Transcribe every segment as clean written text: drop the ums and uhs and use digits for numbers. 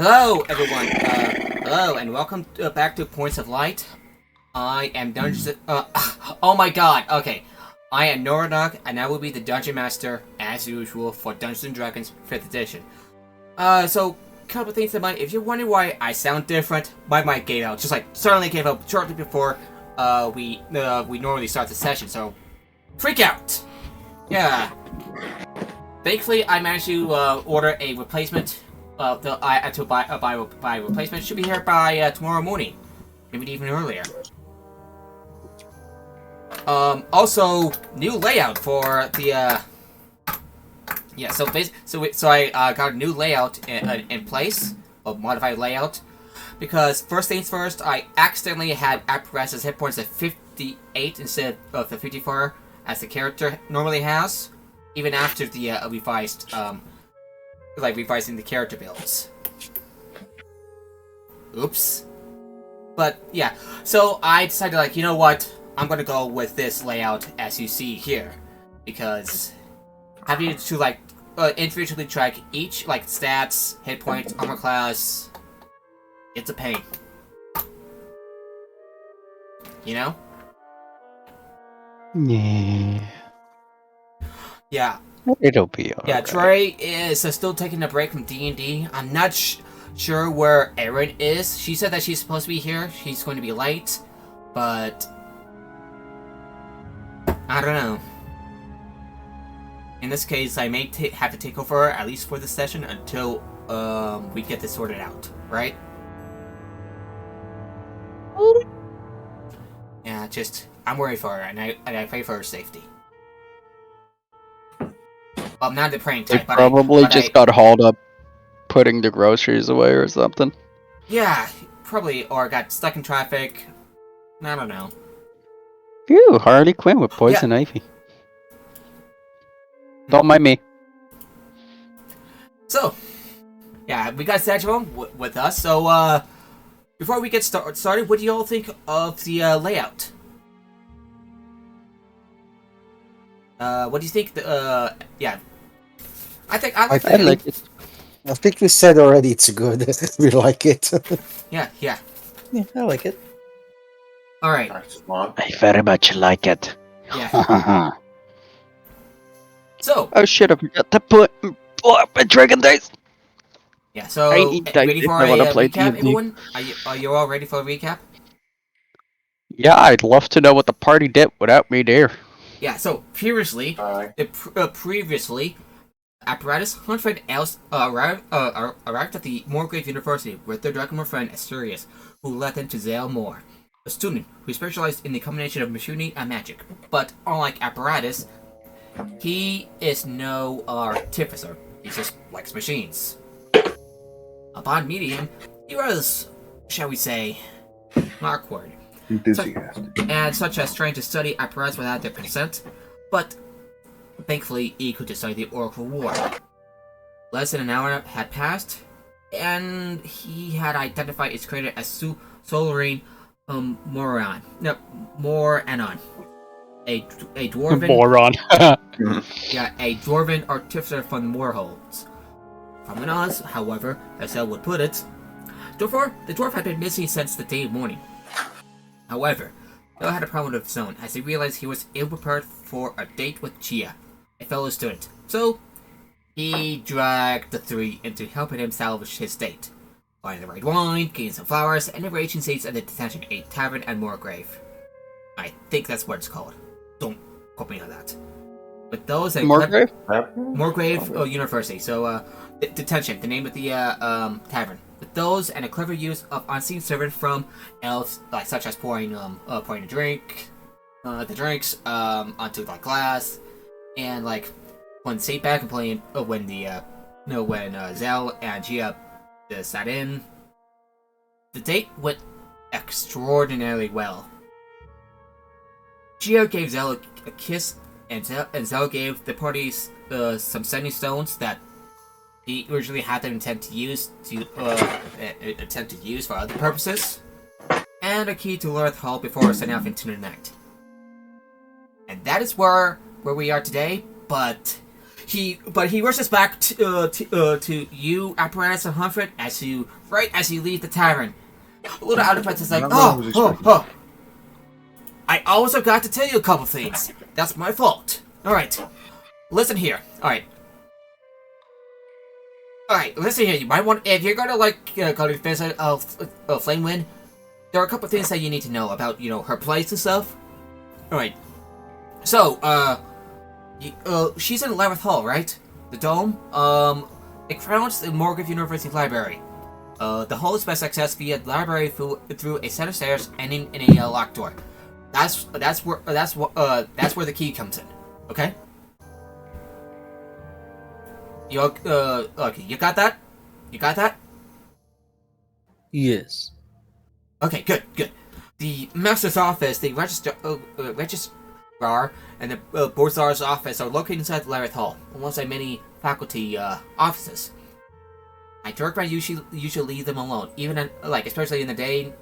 Hello, everyone. Hello, and welcome back to Points of Light. I am Dungeons. Oh my God. Okay, I am Noradog, and I will be the Dungeon Master as usual for Dungeons and Dragons 5th Edition. So couple things that might. If you're wondering why I sound different, my mic gave out. Just like suddenly gave out shortly before we normally start the session. So freak out. Yeah. Thankfully, I managed to order a replacement. To buy a replacement. Should be here by tomorrow morning, maybe even earlier. Also, new layout for the yeah. So I got a new layout in place, a modified layout, because first things first, I accidentally had Apparatus' hit points at 58 instead of the 54 as the character normally has, even after the revised revising the character builds. Oops. But yeah, so I decided, you know what? I'm gonna go with this layout as you see here, because having to individually track each stats, hit points, armor class, it's a pain. You know? Yeah. Yeah. It'll be alright. Yeah, Trey is still taking a break from D&D. I'm not sure where Erin is. She said that she's supposed to be here. She's going to be late, but I don't know. In this case, I may have to take over at least for the session until we get this sorted out, right? Yeah, I'm worried for her, and I pray for her safety. Well, I'm not the praying type, They probably but just got hauled up putting the groceries away or something. Yeah, probably, or got stuck in traffic. I don't know. Phew, Harley Quinn with poison ivy. Don't mind me. So, yeah, we got Sagittal with us, so, before we get started, what do you all think of the layout? What do you think? Yeah, I like it. I think we said already it's good. We like it. Yeah. Yeah, I like it. All right. I very much like it. Yeah. So. Oh shit! I forgot to put my dragon dice. Yeah. So. Ready for a recap, everyone? Are you all ready for a recap? Yeah, I'd love to know what the party did without me there. Yeah, so previously, Apparatus, Huntford, and Alice arrived at the Moorgrave University with their Glamour friend Asturias, who led them to Zale Moore, a student who specialized in the combination of machinery and magic. But unlike Apparatus, he is no artificer. He just likes machines. Upon meeting him, he was, shall we say, awkward. Such as trying to study apparatus without their consent, but thankfully he could decide the Oracle War. Less than an hour had passed, and he had identified its creator as Solarine Moranon. No, Moranon. A dwarven... Moron. Yeah, a dwarven artificer from the Moorholds. From an Oz, however, as I would put it, the dwarf had been missing since the day of morning. However, Bill had a problem of his own, as he realized he was ill-prepared for a date with Chia, a fellow student. So, he dragged the three into helping him salvage his date. Buying the right wine, getting some flowers, and arranging seats at the detention, a tavern and Moorgrave. I think that's what it's called. Don't quote me on that. But those and Moorgrave? Moorgrave University. So, detention, the name of the tavern. With those and a clever use of unseen servant from elves, such as pouring the drinks onto glass, and when sat back and playing when Zell and Gia sat in, the date went extraordinarily well. Gia gave Zell a kiss, and Zell gave the parties some sending stones that he originally had them intend to use for other purposes, and a key to Lurth Hall before setting off into the night. And that is where we are today, but he rushes back to you, Apparatus and Humphrey, as you leave the tavern. A little out of breath is like, oh. I also got to tell you a couple things. That's my fault. Alright. Listen here. Alright, listen here. You might want, if you're gonna go to visit Flame Wind, there are a couple things that you need to know about, her place and stuff. Alright. So, she's in 11th Hall, right? The dome? It crowns the Morgan University Library. The hall is best accessed via the library through a set of stairs ending in a locked door. That's where the key comes in. Okay? Okay, you got that? You got that? Yes. Okay, good. The master's office, the registrar, and the borzar's office are located inside the 11th Hall, alongside many faculty offices. I recommend you should leave them alone, even especially in the day,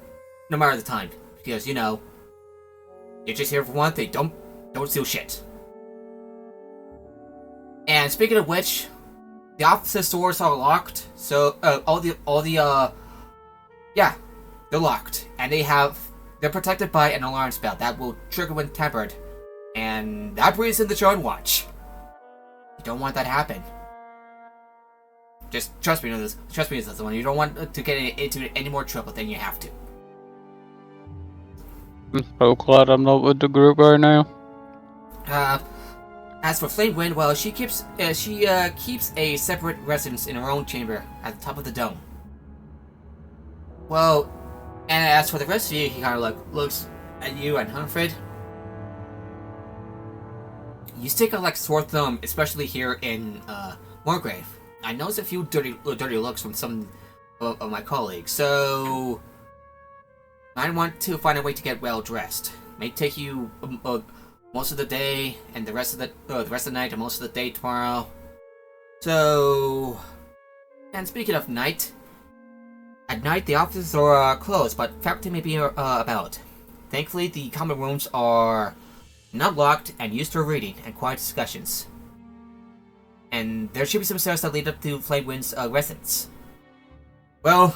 no matter the time, because you're just here for one thing. Don't steal shit. And speaking of which, the office doors are locked. So they're locked, and they're protected by an alarm spell that will trigger when tempered, and that brings in the Drone Watch. You don't want that to happen. Just trust me on this. Trust me on this one. You don't want to get into any more trouble than you have to. I'm so glad I'm not with the group right now. As for Flame Wind, well, she keeps a separate residence in her own chamber at the top of the dome. Well, and as for the rest of you, he kind of looks at you and Humphrey. You stick out like sore thumb, especially here in Moorgrave. I noticed a few dirty looks from some of my colleagues, so I want to find a way to get well dressed. May take you most of the day, and the rest of the night, and most of the day tomorrow. So, and speaking of night, at night the offices are closed, but faculty may be about. Thankfully, the common rooms are not locked and used for reading and quiet discussions. And there should be some stairs that lead up to Flamewind's residence. Well,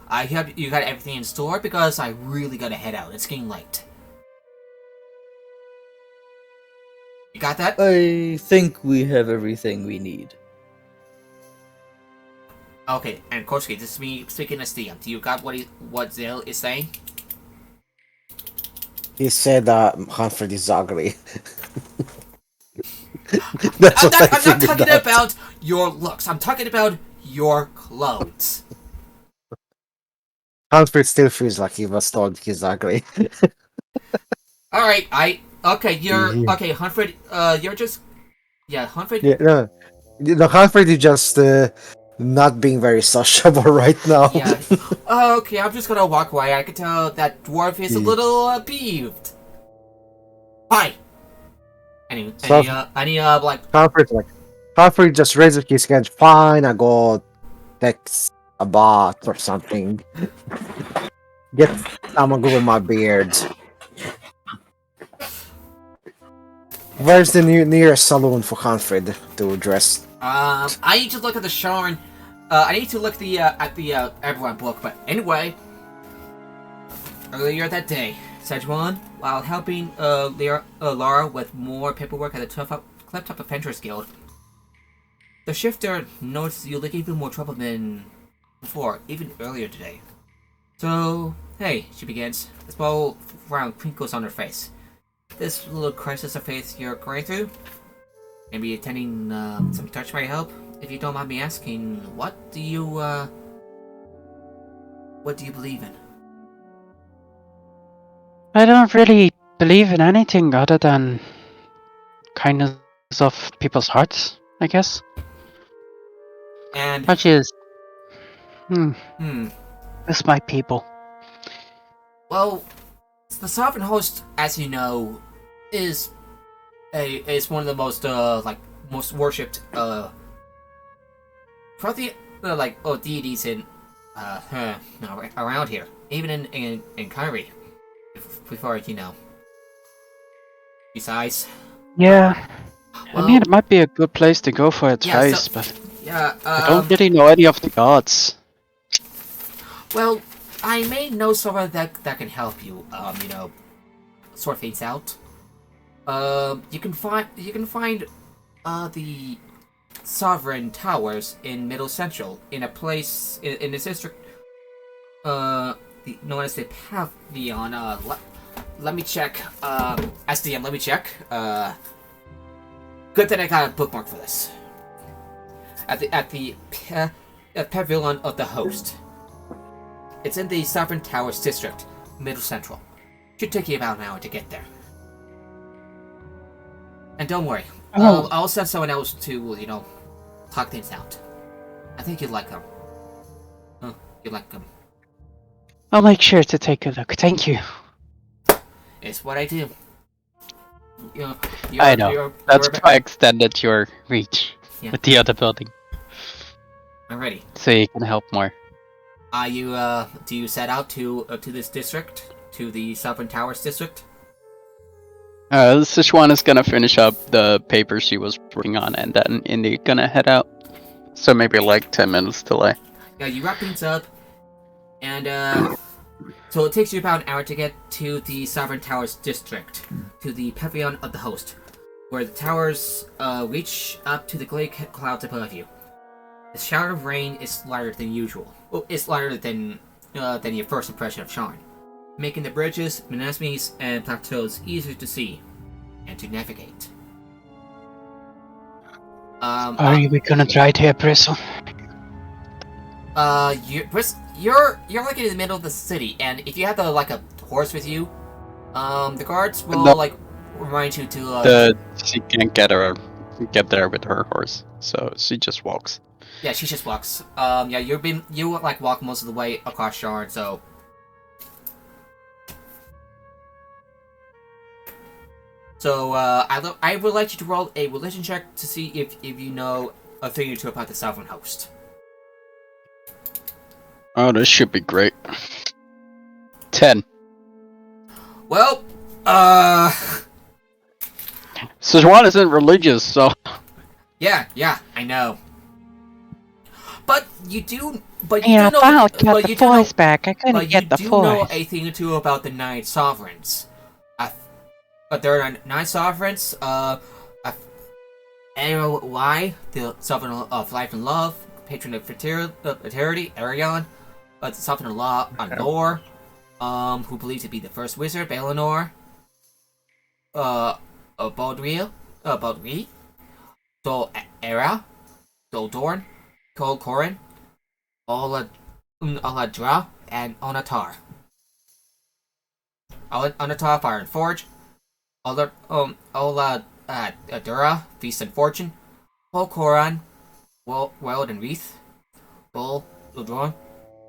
I hope you got everything in store because I really gotta head out. It's getting late. You got that? I think we have everything we need. Okay, and Korsky, this is me speaking as Theon. Do you got what Zale is saying? He said Humphrey is ugly. I'm not talking about your looks. I'm talking about your clothes. Humphrey still feels like he was told he's ugly. Alright, okay, Humphrey, you're just... Yeah, Humphrey... Yeah, no, Humphrey is just not being very sociable right now. Yeah. Okay, I'm just gonna walk away. I can tell that dwarf is a little peeved. Hi! Humphrey just raises his hand. Fine, I go text a bot or something. I'm gonna grow my beard. Where's the nearest saloon for Humphrey to dress? I need to look at the Sharn. I need to look at the Eberron book. But anyway, earlier that day, Sejuan, while helping Lara with more paperwork at the Clifftop Adventurers Guild, the shifter noticed you look even more troubled than before, even earlier today. So, hey, she begins. A small frown crinkles on her face. This little crisis of faith you're going through? Maybe attending some touch might help? If you don't mind me asking, what do you believe in? I don't really believe in anything other than kindness of people's hearts, I guess. And Which is... It's my people. Well, the Sovereign Host, as you know, is one of the most most worshipped deities in around here, even in Kyrie. Before Besides, Yeah. I mean, it might be a good place to go for its Yeah, so- face, but yeah. I don't really know any of the gods. Well, I may know someone that can help you. You know, sort things out. You can find the Sovereign Towers in Middle Central in a place in this district. Known as the Pavilion. Let me check. SDM, let me check. Good that I got a bookmark for this. At the Pavilion of the Host. It's in the Sovereign Towers district, Middle Central. Should take you about an hour to get there. And don't worry, Oh. I'll send someone else to, you know, talk things out. I think you'd like them. You'd like them. I'll make sure to take a look. Thank you. It's what I do. I know. That's you're why I extended your reach with the other building, I'm ready. so you can help more. Are you, do you set out to this district? To the Sovereign Towers district? Sichuan is gonna finish up the paper she was working on, and then Indy gonna head out. So maybe like 10 minutes delay. Yeah, you wrap things up, and, so it takes you about an hour to get to the Sovereign Towers district, to the Pavilion of the Host, where the towers, reach up to the gray clouds above you. The shower of rain is lighter than usual. Well, it's lighter than your first impression of Sharn, making the bridges, menageries, and plateaus easier to see and to navigate. Are we gonna try to Bristle? You're like in the middle of the city, and if you have like a horse with you, the guards will like remind you to. She can't get there with her horse, so she just walks. Yeah, she just walks. Yeah, you like walk most of the way across Sharn, so. So, I would like you to roll a religion check to see if you know a thing or two about the Sovereign Host. Oh, this should be great. 10. Well, Sichuan isn't religious, so... Yeah, I know. But you do know, back. I couldn't get the voice. Know a thing or two about the 9 sovereigns. But there are 9 sovereigns. Why the sovereign of life and love, patron of fertility, Eberron, the sovereign of law, Lore, who believes to be the first wizard, Balinor, Baudri, Dol Era, Dol Dorn, Kol Korin, Oladra, and Onatar. Onatar, Fire and Forge, Adura, Feast and Fortune, Kol Koran, Wild and Wreath, Bull, Udron,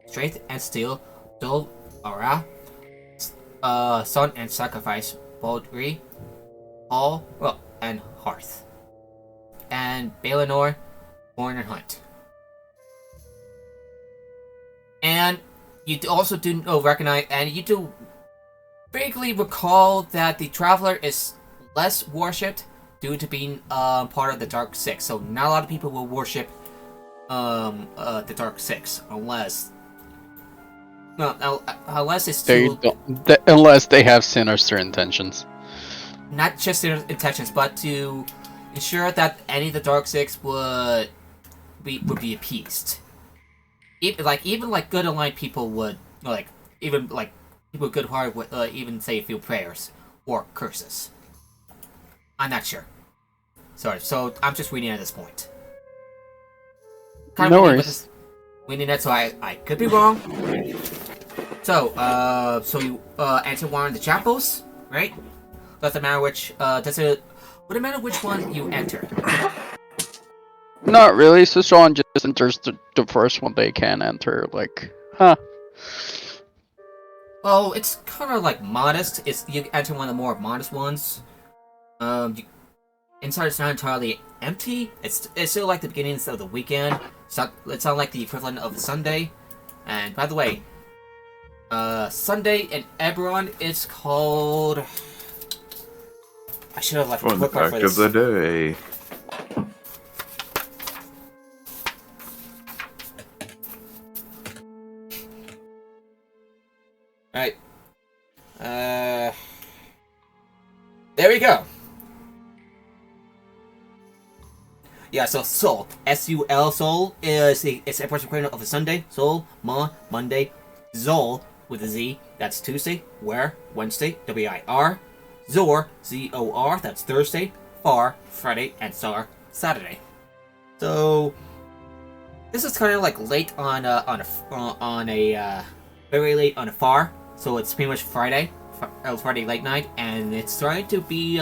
Strength and Steel, Dol Ara, Sun and Sacrifice, Baudri, and Hearth. And Balinor, Born and Hunt. And you also do recognize, and you do vaguely recall that the Traveler is less worshipped due to being part of the Dark Six. So not a lot of people will worship the Dark Six unless it's unless they have sinister intentions. Not just their intentions, but to ensure that any of the Dark Six would be appeased. Even good aligned people would people with good heart would even say a few prayers or curses. I'm not sure. Sorry, so I'm just reading at this point. No worries. Reading that, so I could be wrong. So you enter one of the chapels, right? Doesn't matter which. Would it matter which one you enter? Not really. Sichuan just enters the first one they can enter. Well, it's kind of modest. You enter one of the more modest ones. Inside it's not entirely empty. It's still like the beginnings of the weekend. It's not like the equivalent of Sunday. And by the way, Sunday in Eberron is called. I should have left a On the bookmark fact for of this. the day. Alright. There we go. Yeah, so Soul, S-U-L, Soul, is it's a person equivalent of a Sunday, Soul, Monday, Zol, with a Z, that's Tuesday, Where, Wednesday, W-I-R, Zor, Z-O-R, that's Thursday, Far, Friday, and Sar, Saturday. So, this is kind of like late on a very late on a Far, so it's pretty much Friday, Friday late night, and it's trying to be,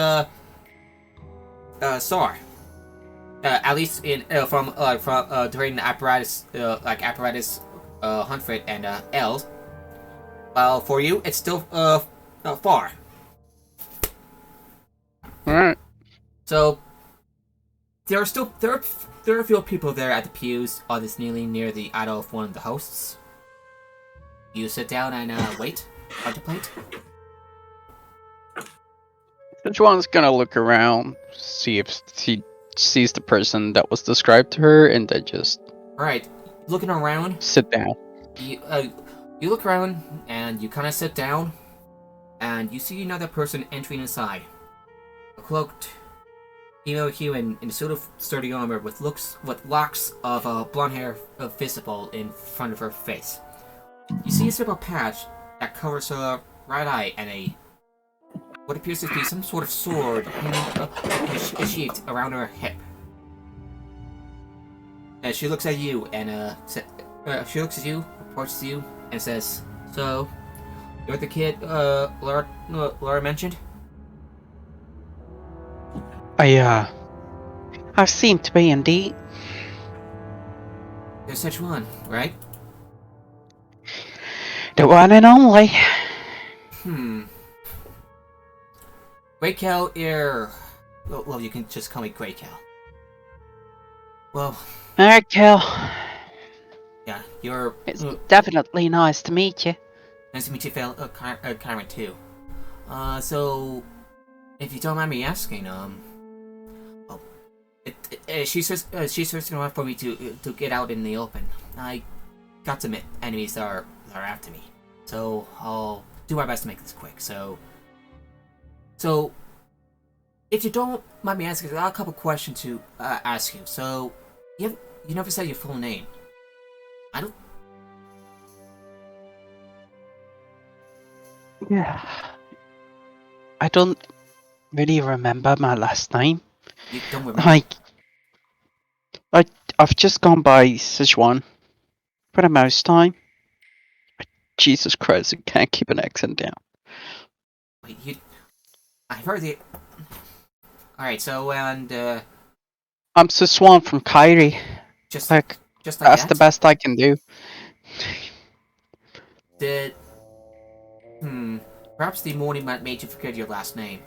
Sar. At least in from during the apparatus Huntford and L's. Well, for you, it's still far. All right. So there are a few people there at the pews, others kneeling near the idol of one of the hosts. You sit down and wait, contemplate. Sichuan's gonna look around, see if she sees the person that was described to her, and then just All right, looking around. sit down. You look around and you kind of sit down, and you see another person entering inside. A cloaked female human in a suit of sturdy armor with locks of blonde hair visible in front of her face. You see a simple patch that covers her right eye and what appears to be some sort of sword hanging sheathed around her hip. And she looks at you and approaches you, and says, "So, you're the kid Laura mentioned?" I seem to be indeed. There's such one, right? The one and only. Grey Cow well, you can just call me Grey Cow. Well, Alright, Kel. yeah, you're... It's definitely nice to meet you. Nice to meet you, Kyron, too. So... If you don't mind me asking, she's searching around for me to get out in the open. I got some enemies that are after me. So, I'll do my best to make this quick, So, if you don't mind me asking, I got a couple questions to ask you. So, you never said your full name. Yeah. I don't really remember my last name. You don't remember? I've just gone by Sichuan for the most time. Jesus Christ, I can't keep an accent down. Wait, I've heard the... Alright, so, and, I'm Sichuan from Kairi. just Like, like that's that? the best I can do. Perhaps the morning might made you forget your last name.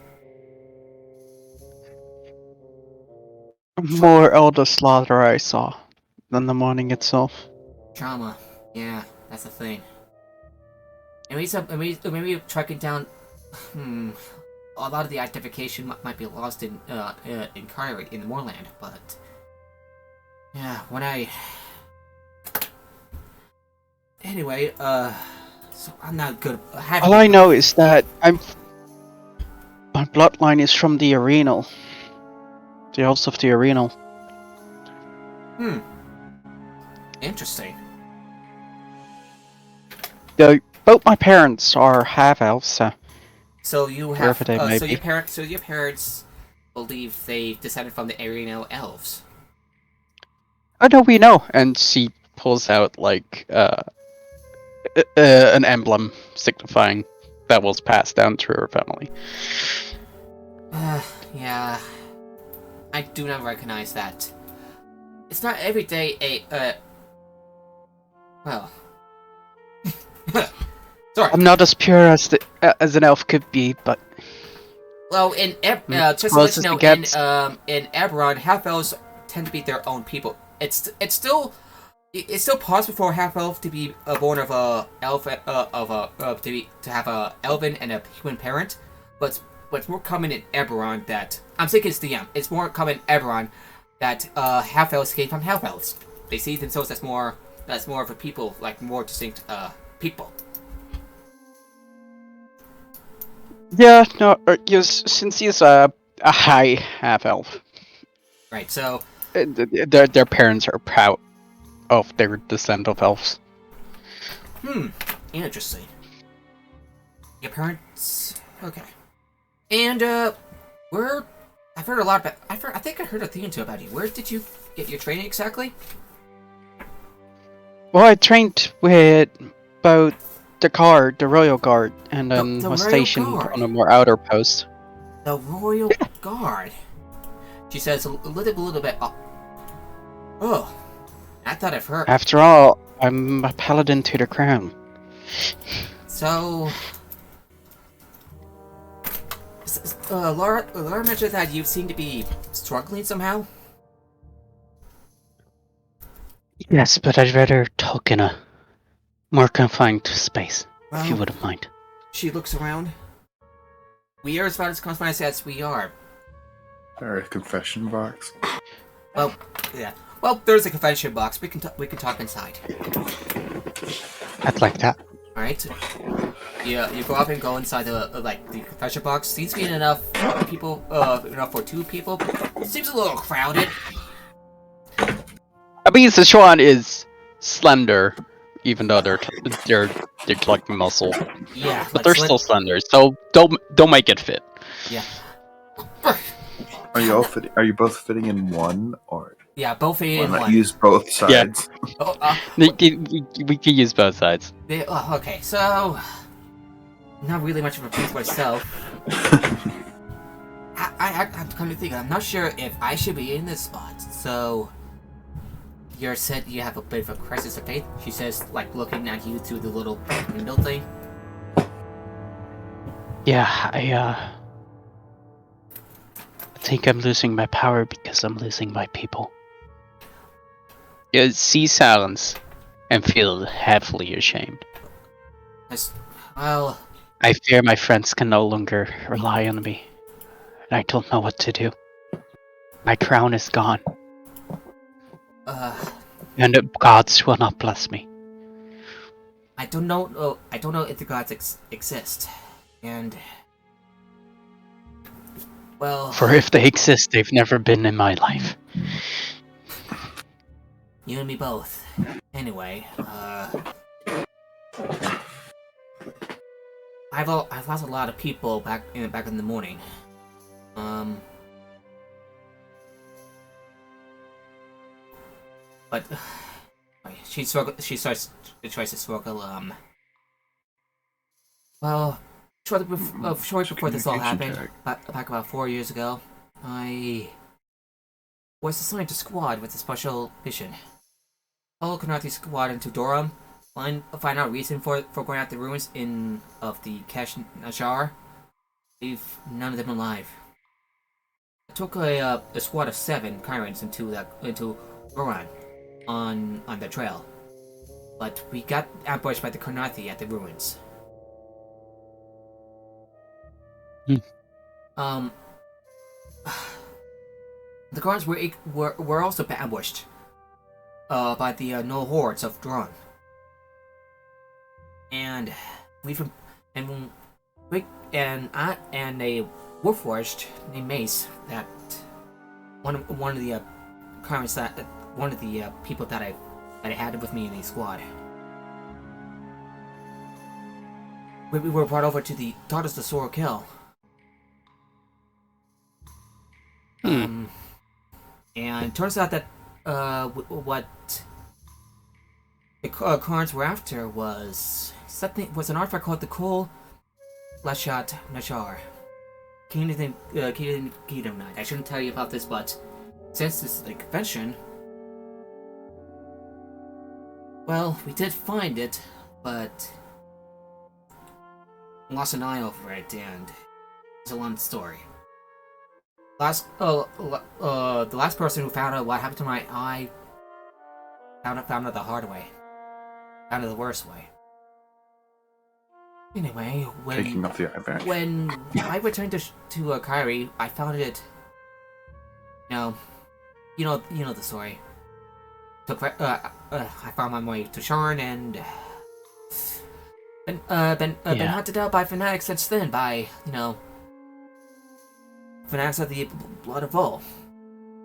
More all the slaughter I saw than the morning itself. Trauma. Yeah, that's the thing. Maybe tracking down... A lot of the identification might be lost in Kyrie, in the Moorland, but... Yeah, when I... Anyway, so I'm not good at having... All I know is that my bloodline is from the Arenal. The elves of the Arenal. Interesting. Both my parents are half elves, so So you have... wherever they may so be. your parents believe they descended from the Arenal elves. Oh no, we know. And she pulls out like an emblem signifying that was passed down through her family. Yeah. I do not recognize that. It's not every day well... Sorry. I'm not as pure as an elf could be, but Well, just to let closest you know, it gets. in Eberron, half elves tend to be their own people. It's still possible for a half elf to be born of a elf to have a elven and a human parent, but but it's more common in Eberron that I'm thinking it's DM. It's more common in Eberron that half elves came from half elves. They see themselves as more of a people, like more distinct people. Yeah, no, yes, since he's a high half elf, Right. So their parents are proud of their descent of elves. interesting. Your parents. Okay. And where? I've heard a lot about. I think I heard a thing or two about you. Where did you get your training exactly? Well, I trained with both the Royal Guard, and then The was Royal stationed Guard. on a more outer post. The Royal Guard. She says a little bit. Oh, I thought I've heard. After all, I'm a paladin to the crown. So, Laura mentioned that you seem to be struggling somehow. Yes, but I'd rather talk in a more confined space, if you Well, wouldn't mind. she looks around. We are as far as confined as we are. Or a confession box. Well, yeah. Well, there's a confession box. We can talk inside. I'd like that. All right. Yeah, you go up and go inside the the confession box. Seems to be enough people. Enough for 2 people. Seems a little crowded. I mean, Sichuan is slender, even though they're like muscle, Yeah, but they're still slender. So don't make it fit. Yeah. Are you all fitting? Are you both fitting in one, or Yeah, both why in not one. use both sides? Oh, We can use both sides. okay, so not really much of a piece myself. I'm kind of thinking. I'm not sure if I should be in this spot. So you said you have a bit of a crisis of faith. She says, like looking at you through the little window thing. Yeah, I think I'm losing my power because I'm losing my people. You see silence and feel heavily ashamed. Well, I fear my friends can no longer rely on me, and I don't know what to do. My crown is gone, and the gods will not bless me. I don't know. I don't know if the gods exist, and well, For if they exist, they've never been in my life. you and me both. Anyway, I've lost a lot of people back in the morning. But she tries to struggle. Well, shortly before this all happened, back about 4 years ago, I was assigned to squad with a special mission. Follow Kanati's squad into Durham, find out reason for going out the ruins of the Kesh Najar. Leave none of them alive. I took a squad of 7 Kyrans into Eberron on the trail, but we got ambushed by the Karnathi at the ruins. The guards were also ambushed by the no hordes of Dron, and a warforged named Mace, that one of the Karns, that one of the people that I had with me in the squad. We were brought over to the Daughters of Sorrow Kill. And it turns out that what the Karns were after was an artifact called the Coal Lashat Nashar. Kingdom Knight. I shouldn't tell you about this, but since this is a convention, well, we did find it, but lost an eye over it, and it's a long story. The last person who found out what happened to my eye found out the hard way. Found it the worst way. Anyway, Taking off the eye patch. when I returned to Kyrie, I found it. You know the story. I found my way to Sharn and been hunted out by fanatics since then. By fanatics of the Blood of Vol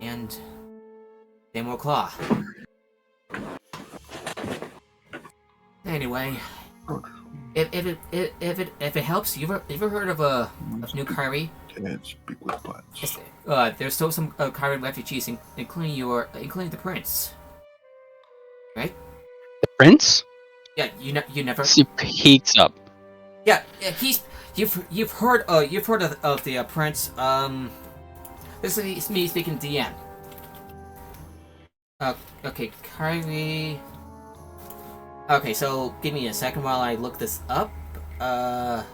and Glamour Claw. Anyway, if it helps, you ever heard of New Kyrie? Can't speak with plants. There's still some Kyrie refugees, including the prince. Right? The prince? Yeah, you never. He peeks up. Yeah, you've heard of the prince. This is me speaking DM. Okay, Kyrie. Okay, so give me a second while I look this up. Where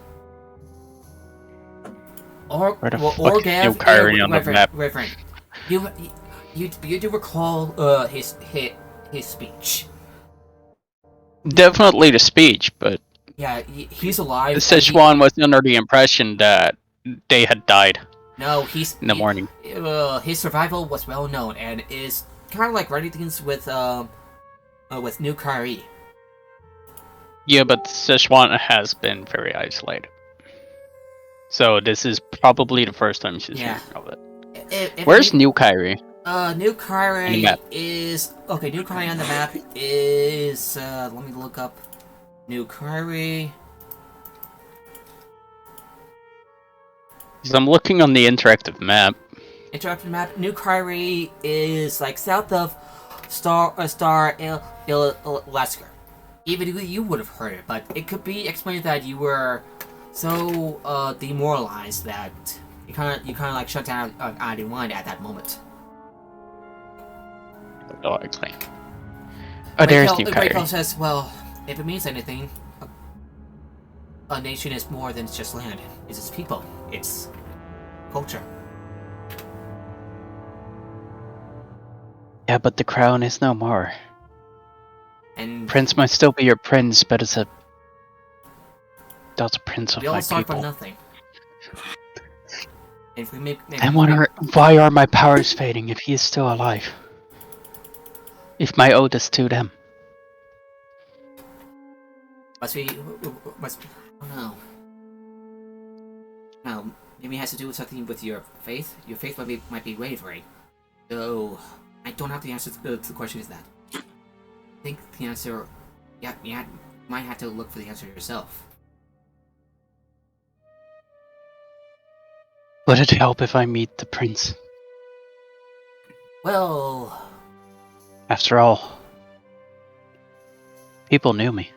the fuck is Orgav, Kyrie on the map? Reverend, you do recall his speech? Definitely the speech, but Yeah, he's alive. Szechuan was under the impression that they had died. No, he's in the morning. His survival was well known and is kind of like running things with New Kyrie. Yeah, but Szechuan has been very isolated. So this is probably the first time she's hearing of it. Where's New Kyrie? New Kyrie is New Kyrie on the map is let me look up New Kyrie. So I'm looking on the interactive map. New Kyrie is like south of Star Ilasker. Even you would have heard it, but it could be explained that you were so demoralized that you kind of like shut down ID1 at that moment. Oh, explain. Oh, there's New Kyrie. Raykel says, well, if it means anything, a nation is more than just land. It's its people. It's culture. Yeah, but the crown is no more. And Prince might still be your prince, but that's a prince of we all my start people. from nothing. If we make why are my powers fading if he is still alive? If my oath is to them. must I don't know. No, maybe it has to do with something with your faith. Your faith might be wavering. So I don't have the answer to the question. Is that? I think the answer, you might have to look for the answer yourself. Would it help if I meet the prince? Well, After all, people knew me.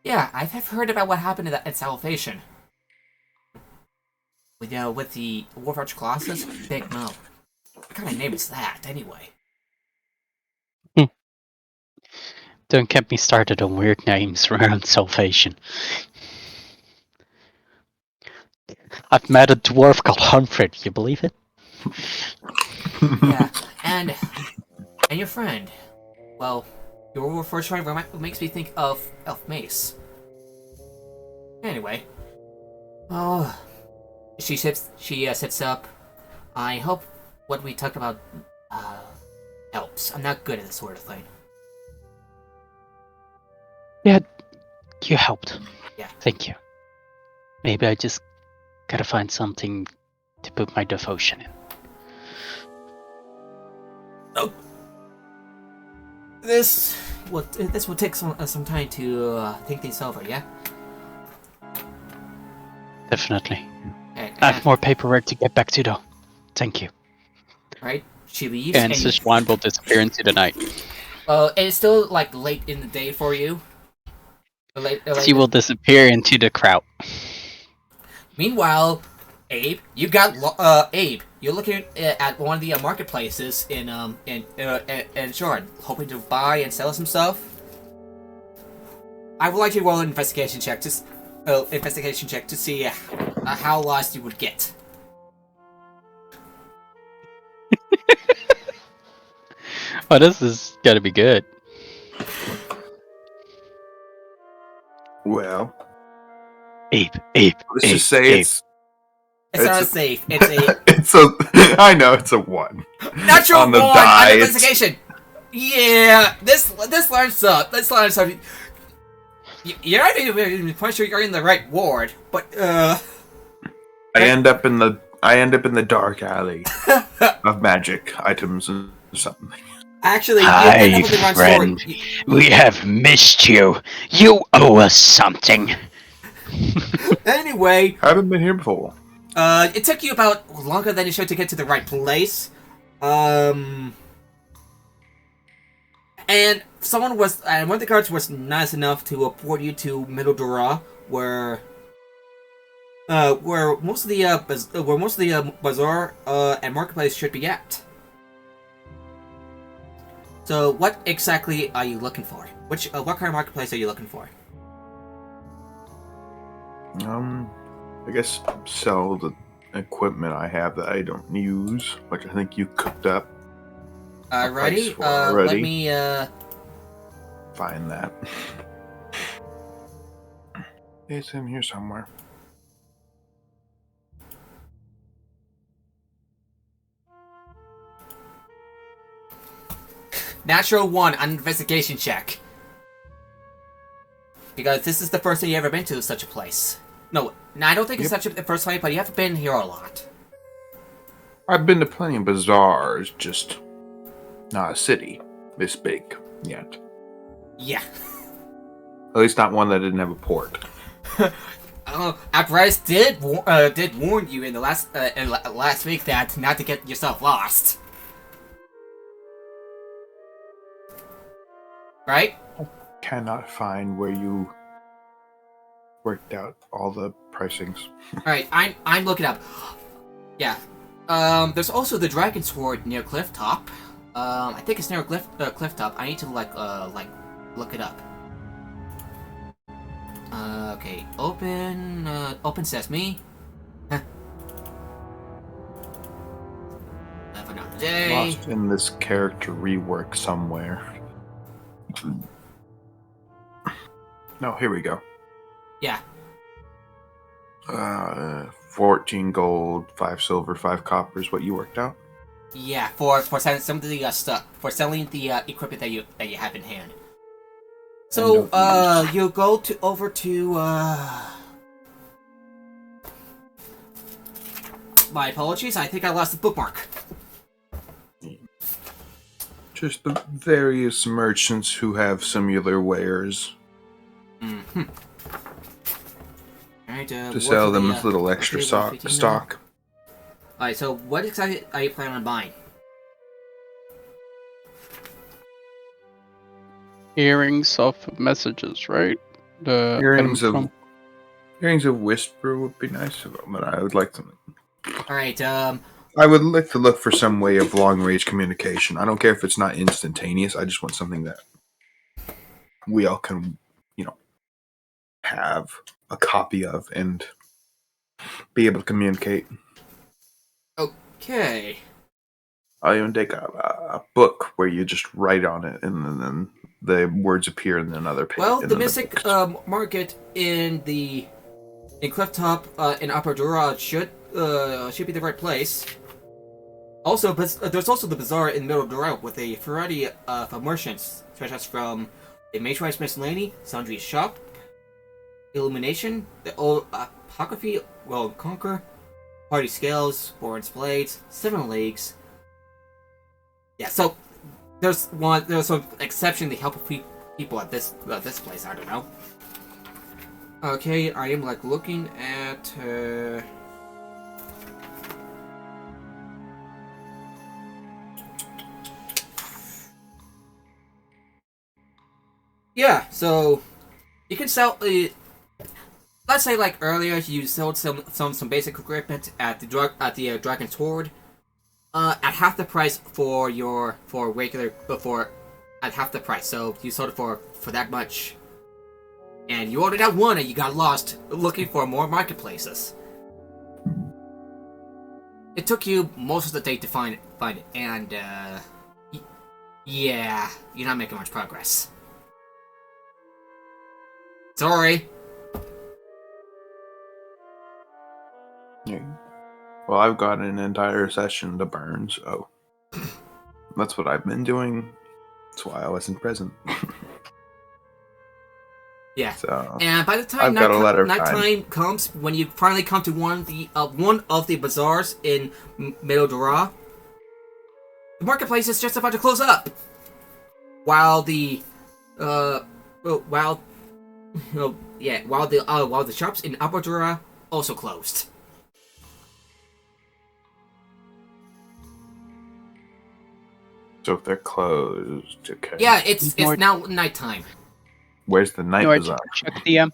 yeah, I've heard about what happened at Salvation. With the Warforged Colossus, Big Mo. What kind of name is that, anyway? Don't get me started on weird names around Salvation. I've met a dwarf called Humphrey, you believe it? Yeah, and your friend. Well, your Warforged friend makes me think of Mace. Anyway, she sits up. I hope what we talked about helps. I'm not good at this sort of thing. Yeah, you helped. Yeah. Thank you. Maybe I just gotta find something to put my devotion in. Oh. This will take some time to think things over, yeah? Definitely. And, I have more paperwork to get back to though. Thank you. right? She leaves And Szechuan will disappear into the night. and it's still like late in the day for you. She will disappear into the crowd. Meanwhile, Abe, you're looking at one of the marketplaces in Shorn, hoping to buy and sell some stuff. I would like to roll an investigation check to see how lost you would get. Oh, this is gotta be good. Well, Ape. let's just say It's not safe. It's a it's a. I know it's a 1. natural On the 1 die, on it's- investigation. Yeah, this lines up. This lines up. You're not even quite sure you're in the right ward, but I end up in the dark alley of magic items and something. actually, you Hi, end up with the wrong friend. sword. We have missed you. You owe us something. Anyway, I haven't been here before. it took you about longer than it should to get to the right place. And one of the guards was nice enough to report you to Middle Dura, where most of the bazaar and marketplace should be at. So, what exactly are you looking for? What kind of marketplace are you looking for? I guess sell the equipment I have that I don't use, which I think you cooked up. Alrighty, already. let me Find that. It's in here somewhere. Natural 1 on investigation check. Because this is the first time you've ever been to such a place. No, I don't think it's such the first time, but you haven't been here a lot. I've been to plenty of bazaars, just not a city this big yet. Yeah. At least not one that didn't have a port. Apparatus did warn you in the last week that not to get yourself lost. Right? Cannot find where you worked out all the pricings. Alright, I'm looking up. Yeah. There's also the Dragon Sword near Cliff Top. I think it's near Cliff Top. I need to look it up. Okay, open sesame. Huh. Have another day. Lost in this character rework somewhere. No, here we go. Yeah. 14 gold, 5 silver, 5 copper is what you worked out. Yeah, for selling some of the stuff, for selling the equipment that you have in hand. So, you go over to my apologies, I think I lost the bookmark. Just the various merchants who have similar wares Mm-hmm. Alright, to sell them as little extra stock. Alright, so what exactly are you planning on buying? Earrings of messages, right? The Earrings item of whisper would be nice, but I would like them. Alright, I would like to look for some way of long range communication. I don't care if it's not instantaneous. I just want something that we all can, have a copy of and be able to communicate. okay. I'll even take a book where you just write on it and then the words appear in another page. Well, the Mystic Market in Clifftop in Upper Dura should be the right place. Also, there's also the bazaar in Middle Dura with a variety of merchants, such as from the Matriarch's Miscellany, Sundry's Shop, Illumination, the Old Apocryphy, World and Conquer, Party Scales, Boren's Blades, Seven Leagues. Yeah, so there's some exceptionally helpful people at this place. I don't know. Okay, I am looking at. Yeah, so you can sell. Let's say earlier you sold some basic equipment at the Dragon's Hoard, at half the price at half the price. So you sold it for that much, and you ordered out one and you got lost looking for more marketplaces. It took you most of the day to find it, and yeah, you're not making much progress. Sorry. Well, I've got an entire session to burn, so that's what I've been doing. That's why I wasn't present. Yeah. So And by the time nighttime comes, when you finally come to one of the bazaars in Medodora, the marketplace is just about to close up. While the while the shops in Abadura also closed. So if they're closed, okay. Yeah, it's now nighttime. Where's the night bazaar? Check the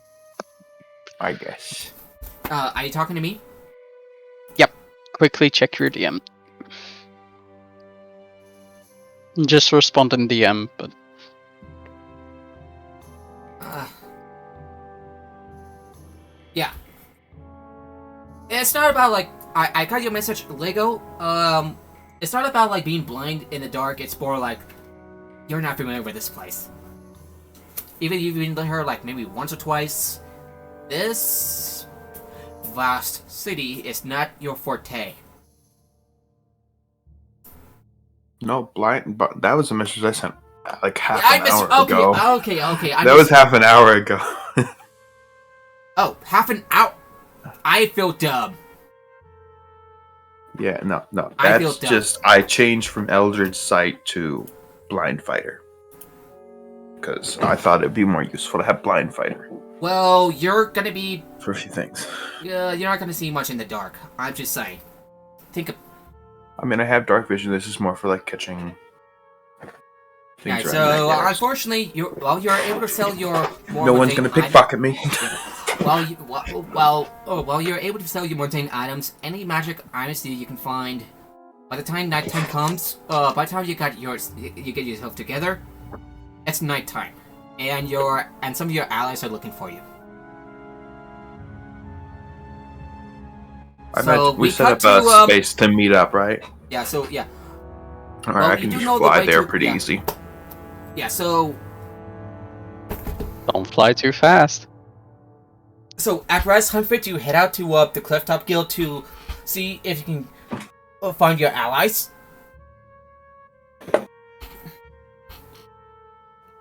I guess. Are you talking to me? Yep. Quickly check your DM. Just respond in DM, but yeah. It's not about like I got your message, Lego. It's not about like being blind in the dark. It's more like you're not familiar with this place. Even if you've been here like maybe once or twice, this vast city is not your forte. No, blind. But that was a message I sent like half an hour ago. Okay. That was half an hour ago. Oh, half an hour. I feel dumb. Yeah, no. That's just I changed from Eldritch Sight to Blind Fighter because I thought it'd be more useful to have Blind Fighter. Well, you're gonna be for a few things. You're not gonna see much in the dark. I'm just saying. I mean, I have dark vision. This is more for like catching things. Right, so unfortunately, you're able to sell your more. No one's gonna pickpocket me. While you're able to sell your mundane items, any magic items that you can find, by the time nighttime comes, by the time you get yourself together, it's nighttime, and some of your allies are looking for you. We set up a space to meet up, right? Yeah. So yeah. All right, I can just fly there pretty easy. Yeah. So. Don't fly too fast. So, at Rise Huntfit, you head out to the Clifftop Guild to see if you can find your allies.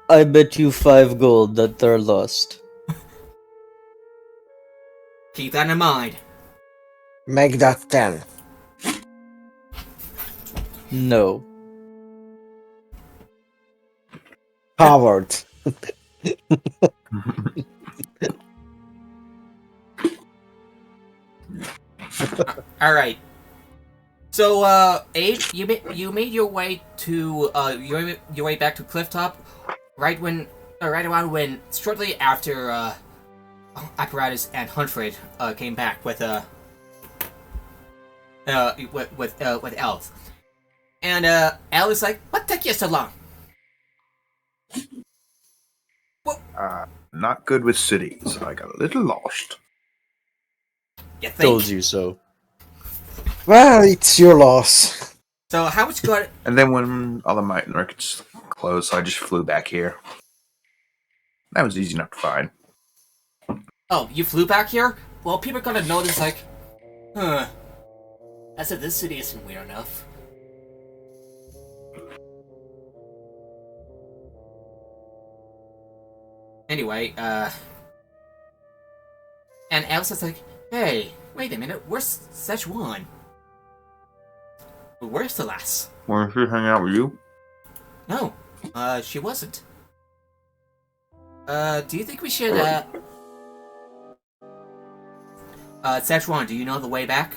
I bet you 5 gold that they're lost. Keep that in mind. Make that 10. No. Coward. All right. So, Abe, you made your way to your way back to Clifftop, right around when shortly after Apparatus and Huntford came back with Elf, and El is like, "What took you so long?" Not good with cities. I got a little lost. You think? Told you so. Well, it's your loss. So how much got? And then when all the might markets closed, so I just flew back here. That was easy enough to find. Oh, you flew back here? Well, people are gonna notice, like, I said this city isn't weird enough. Anyway, and Elsa's like, hey, wait a minute, where's Szechuan? Where's the lass? Wanted to hang out with you? No, she wasn't. Do you think we should, Szechuan, do you know the way back?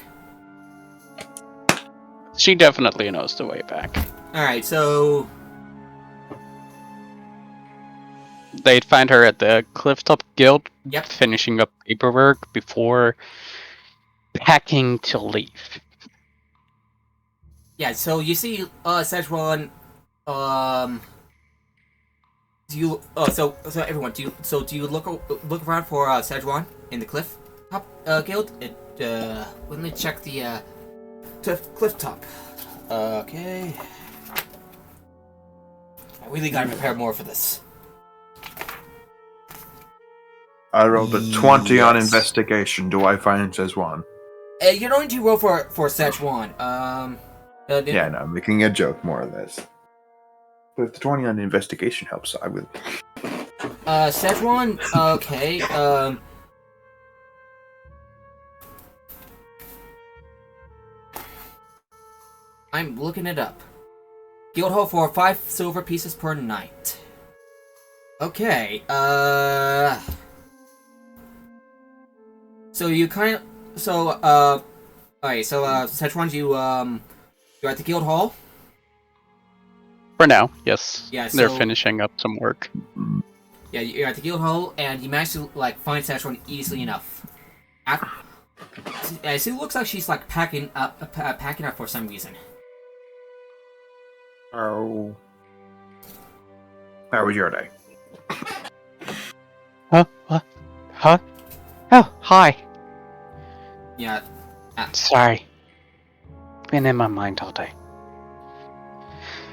She definitely knows the way back. Alright, so... They'd find her at the Clifftop Guild, Yep. finishing up paperwork before packing to leave. Yeah, so you see, Szechuan, do you, so everyone, do you look around for, Szechuan in the Clifftop, Guild? Let me check the, Clifftop. Okay. I really gotta prepare more for this. I rolled a 20 on investigation. Do I find Szechuan? You're going to roll for Szechuan. Yeah, no, I'm making a joke more or less. But if the 20 on investigation helps, I would. Szechuan. Okay. I'm looking it up. Guild hall for 5 silver pieces per night. Okay, so you alright, so, Szechuan, you're at the guild hall? For now, yes. Yeah, They're so- finishing up some work. Yeah, you're at the guild hall, and you managed to, like, find Szechuan easily enough. So it looks like she's, like, packing up for some reason. Oh. How was your day? Huh? What? Huh? Oh, hi. Yeah, Sorry. Been in my mind all day.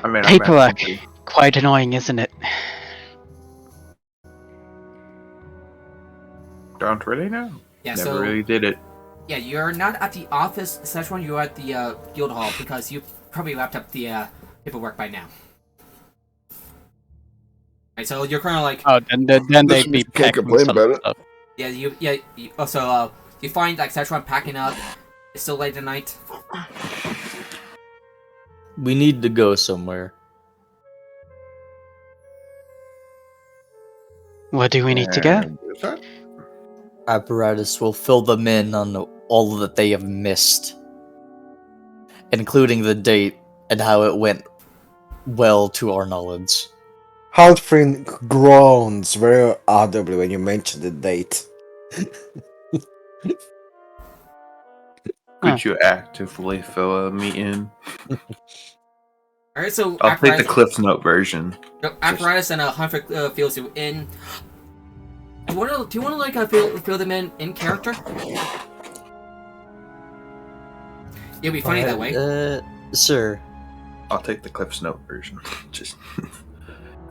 I mean, Paperwork. Quite annoying, isn't it? Don't really know. yeah, Never so... really did it. Yeah, you're not at the office, Szechuan, you're at the, guild hall, because you probably wrapped up the, paperwork by now. Right, so you're kind of like... Oh, then they'd be Can't packing complain some about it. stuff. Yeah, you you find, like, Szechuan packing up. It's still late at night. We need to go somewhere. Where do we need to go? Where's that? Apparatus will fill them in on all that they have missed, including the date and how it went well to our knowledge. Halfrin groans very audibly when you mention the date. Could you actively fill me in? Alright, so I'll take the Cliff Note version. Apparatus and Humphrey fills you in. Do you want to like fill them in character? It'll be funny that way. Sir. I'll take the Cliff's Note version. Just,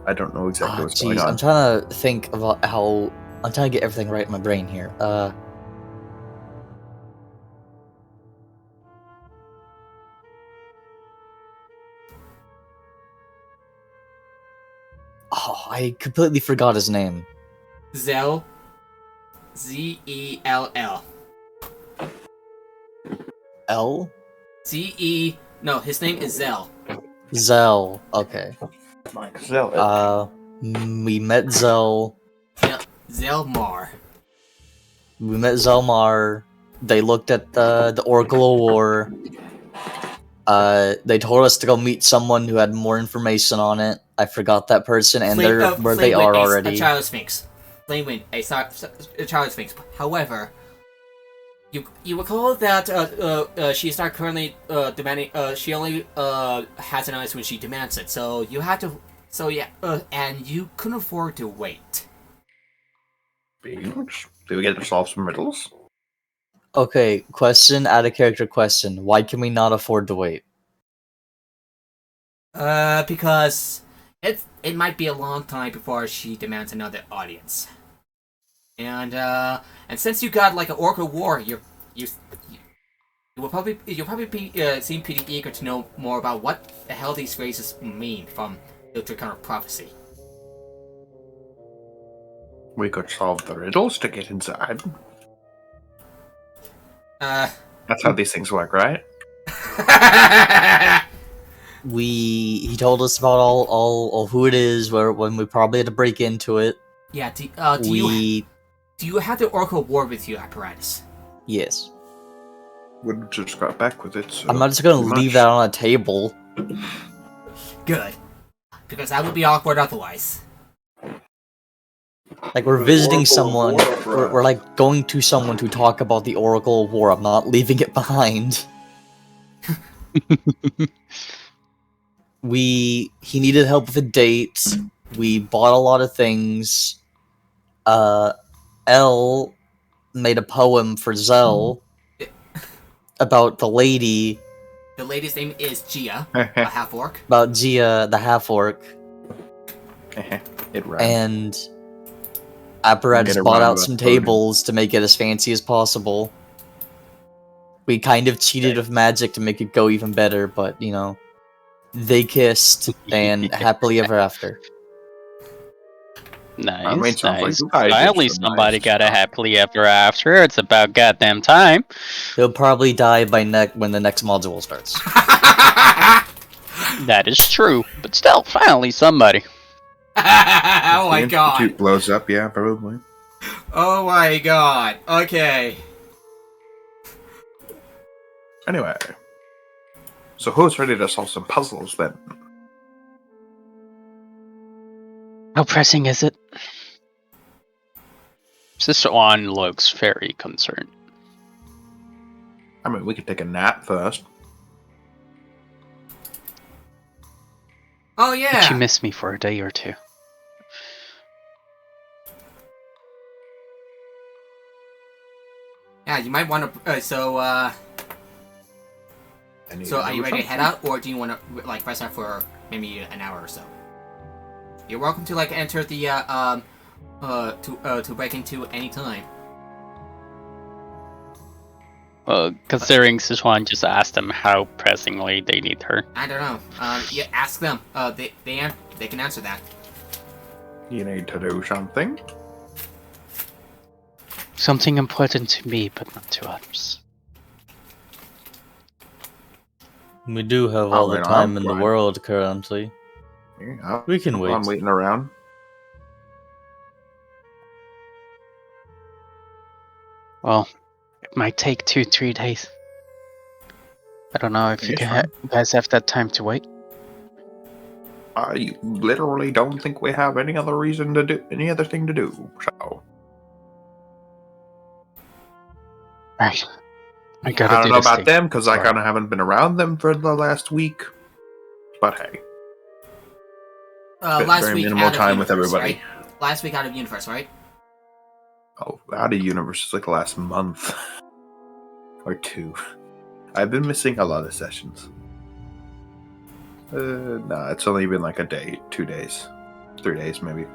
I don't know exactly what's going Jeez, on. I'm trying to think about how I'm trying to get everything right in my brain here. Oh, I completely forgot his name. Zell. Z-E-L-L. L? Z-E... No, his name is Zell. Zell. Okay. Zell. We met Zell. Zelmar. We met Zelmar. They looked at the Oracle of War. They told us to go meet someone who had more information on it. I forgot that person, and they're where they are already. A child sphinx. Flamewind, a child sphinx. However, you recall that she's not currently demanding. She only has an eyes when she demands it. So you had to. So yeah, and you couldn't afford to wait. Do we get to solve some riddles? Okay, question, out of character question. Why can we not afford to wait? Because it might be a long time before she demands another audience. And since you got like an Oracle War, you'll probably be seem pretty eager to know more about what the hell these phrases mean from the Draconic Prophecy. We could solve the riddles to get inside. That's how these things work, right? He told us about all who it is, when we probably had to break into it. Yeah. Do you have the Oracle War with you, Apparatus? Yes. We just got back with it. So I'm not just gonna leave that on a table. Good, because that would be awkward otherwise. Like, we're visiting someone, we're like going to someone to talk about the Oracle of War. I'm not leaving it behind. He needed help with a date. We bought a lot of things. L made a poem for Zell about the lady. The lady's name is Gia, a half-orc. About Gia, the half-orc. It rhymes. And Apparatus bought out some tables to make it as fancy as possible. We kind of cheated with magic to make it go even better, but you know, they kissed and happily ever after. Nice, I mean, sounds like nice. you guys did Finally, some somebody nice got a stuff. happily ever after. It's about goddamn time. He'll probably die by when the next module starts. That is true, but still, finally somebody. Oh my The god. Institute blows up, yeah, probably. Oh my god. Okay. Anyway. So who's ready to solve some puzzles then? How pressing is it? Sister Juan looks very concerned. I mean, we could take a nap first. Oh yeah. She missed me for a day or two. Yeah, you might want to. So are you ready to head out, or do you want to like rest out for maybe an hour or so? You're welcome to like enter the to break into any time. Considering Sichuan just asked them how pressingly they need her. I don't know. You ask them. They can answer that. You need to do something. Something important to me, but not to others. We do have all the time in the world currently. Yeah, We can wait. I'm waiting around. Well, it might take 2-3 days. I don't know if you guys have that time to wait. I literally don't think we have any other reason to do any other thing to do. So Right. I I gotta don't do know this about thing. them because I Sorry. kind of haven't been around them for the last week. But hey, spent Last very week minimal out of time with universe, everybody. right? Last week out of universe, right? Oh, out of universe is like the last month or two. I've been missing a lot of sessions. No, it's only been like a day, 2 days, 3 days maybe.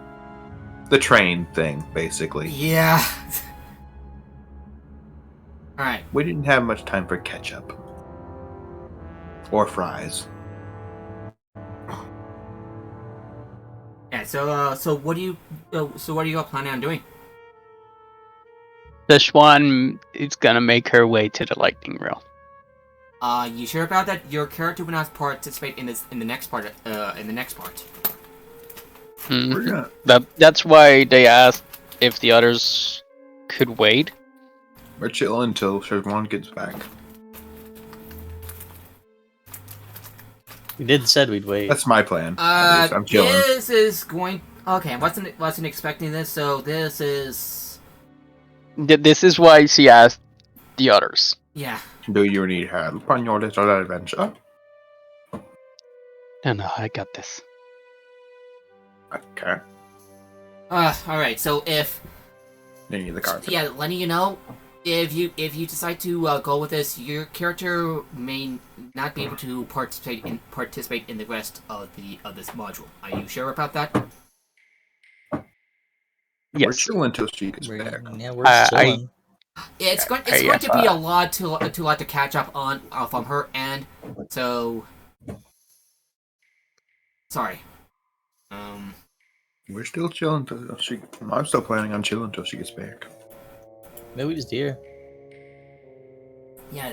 The train thing, basically. Yeah. All right. We didn't have much time for ketchup or fries. Yeah. So what do you all planning on doing? Sichuan is gonna make her way to the lightning rail. You sure about that? Your character will not participate in the next part. Mhm. We're gonna, That's why they asked if the others could wait. we're chilling until Siobhan gets back. We did said we'd wait. That's my plan. At least I'm chilling. This is going. Okay, wasn't expecting this. So this is. This is why she asked the others. Yeah. Do you need help on your little adventure? No, I got this. Okay. Alright, so if... You need the carpet. Yeah, letting you know, if you decide to go with this, your character may not be able to participate in the rest of this module. Are you sure about that? We're Yes. chilling until she gets back. Yeah, we're chilling. It's going to be a lot to catch up on from her end. So sorry. We're still chilling until she. I'm still planning on chilling until she gets back. Maybe we just here. Yeah,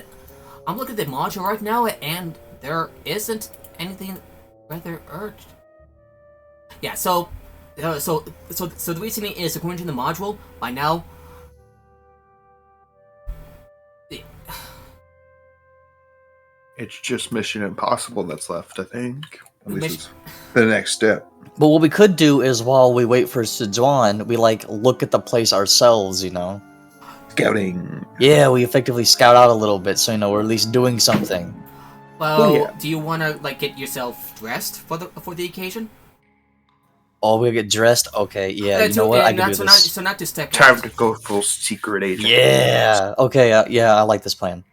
I'm looking at the module right now, and there isn't anything rather urged. Yeah, so the reasoning is, according to the module, by now. It's just Mission Impossible that's left, I think. At least it's the next step. But what we could do is, while we wait for Sijuan, we like look at the place ourselves, you know? Scouting. Yeah, we effectively scout out a little bit, so you know we're at least doing something. Well, yeah. do you want to like get yourself dressed for the occasion? Oh, we get dressed? Okay, yeah, you know what? I can do this. So not to step Time out. to go full secret agent. Yeah. Okay. Yeah, I like this plan.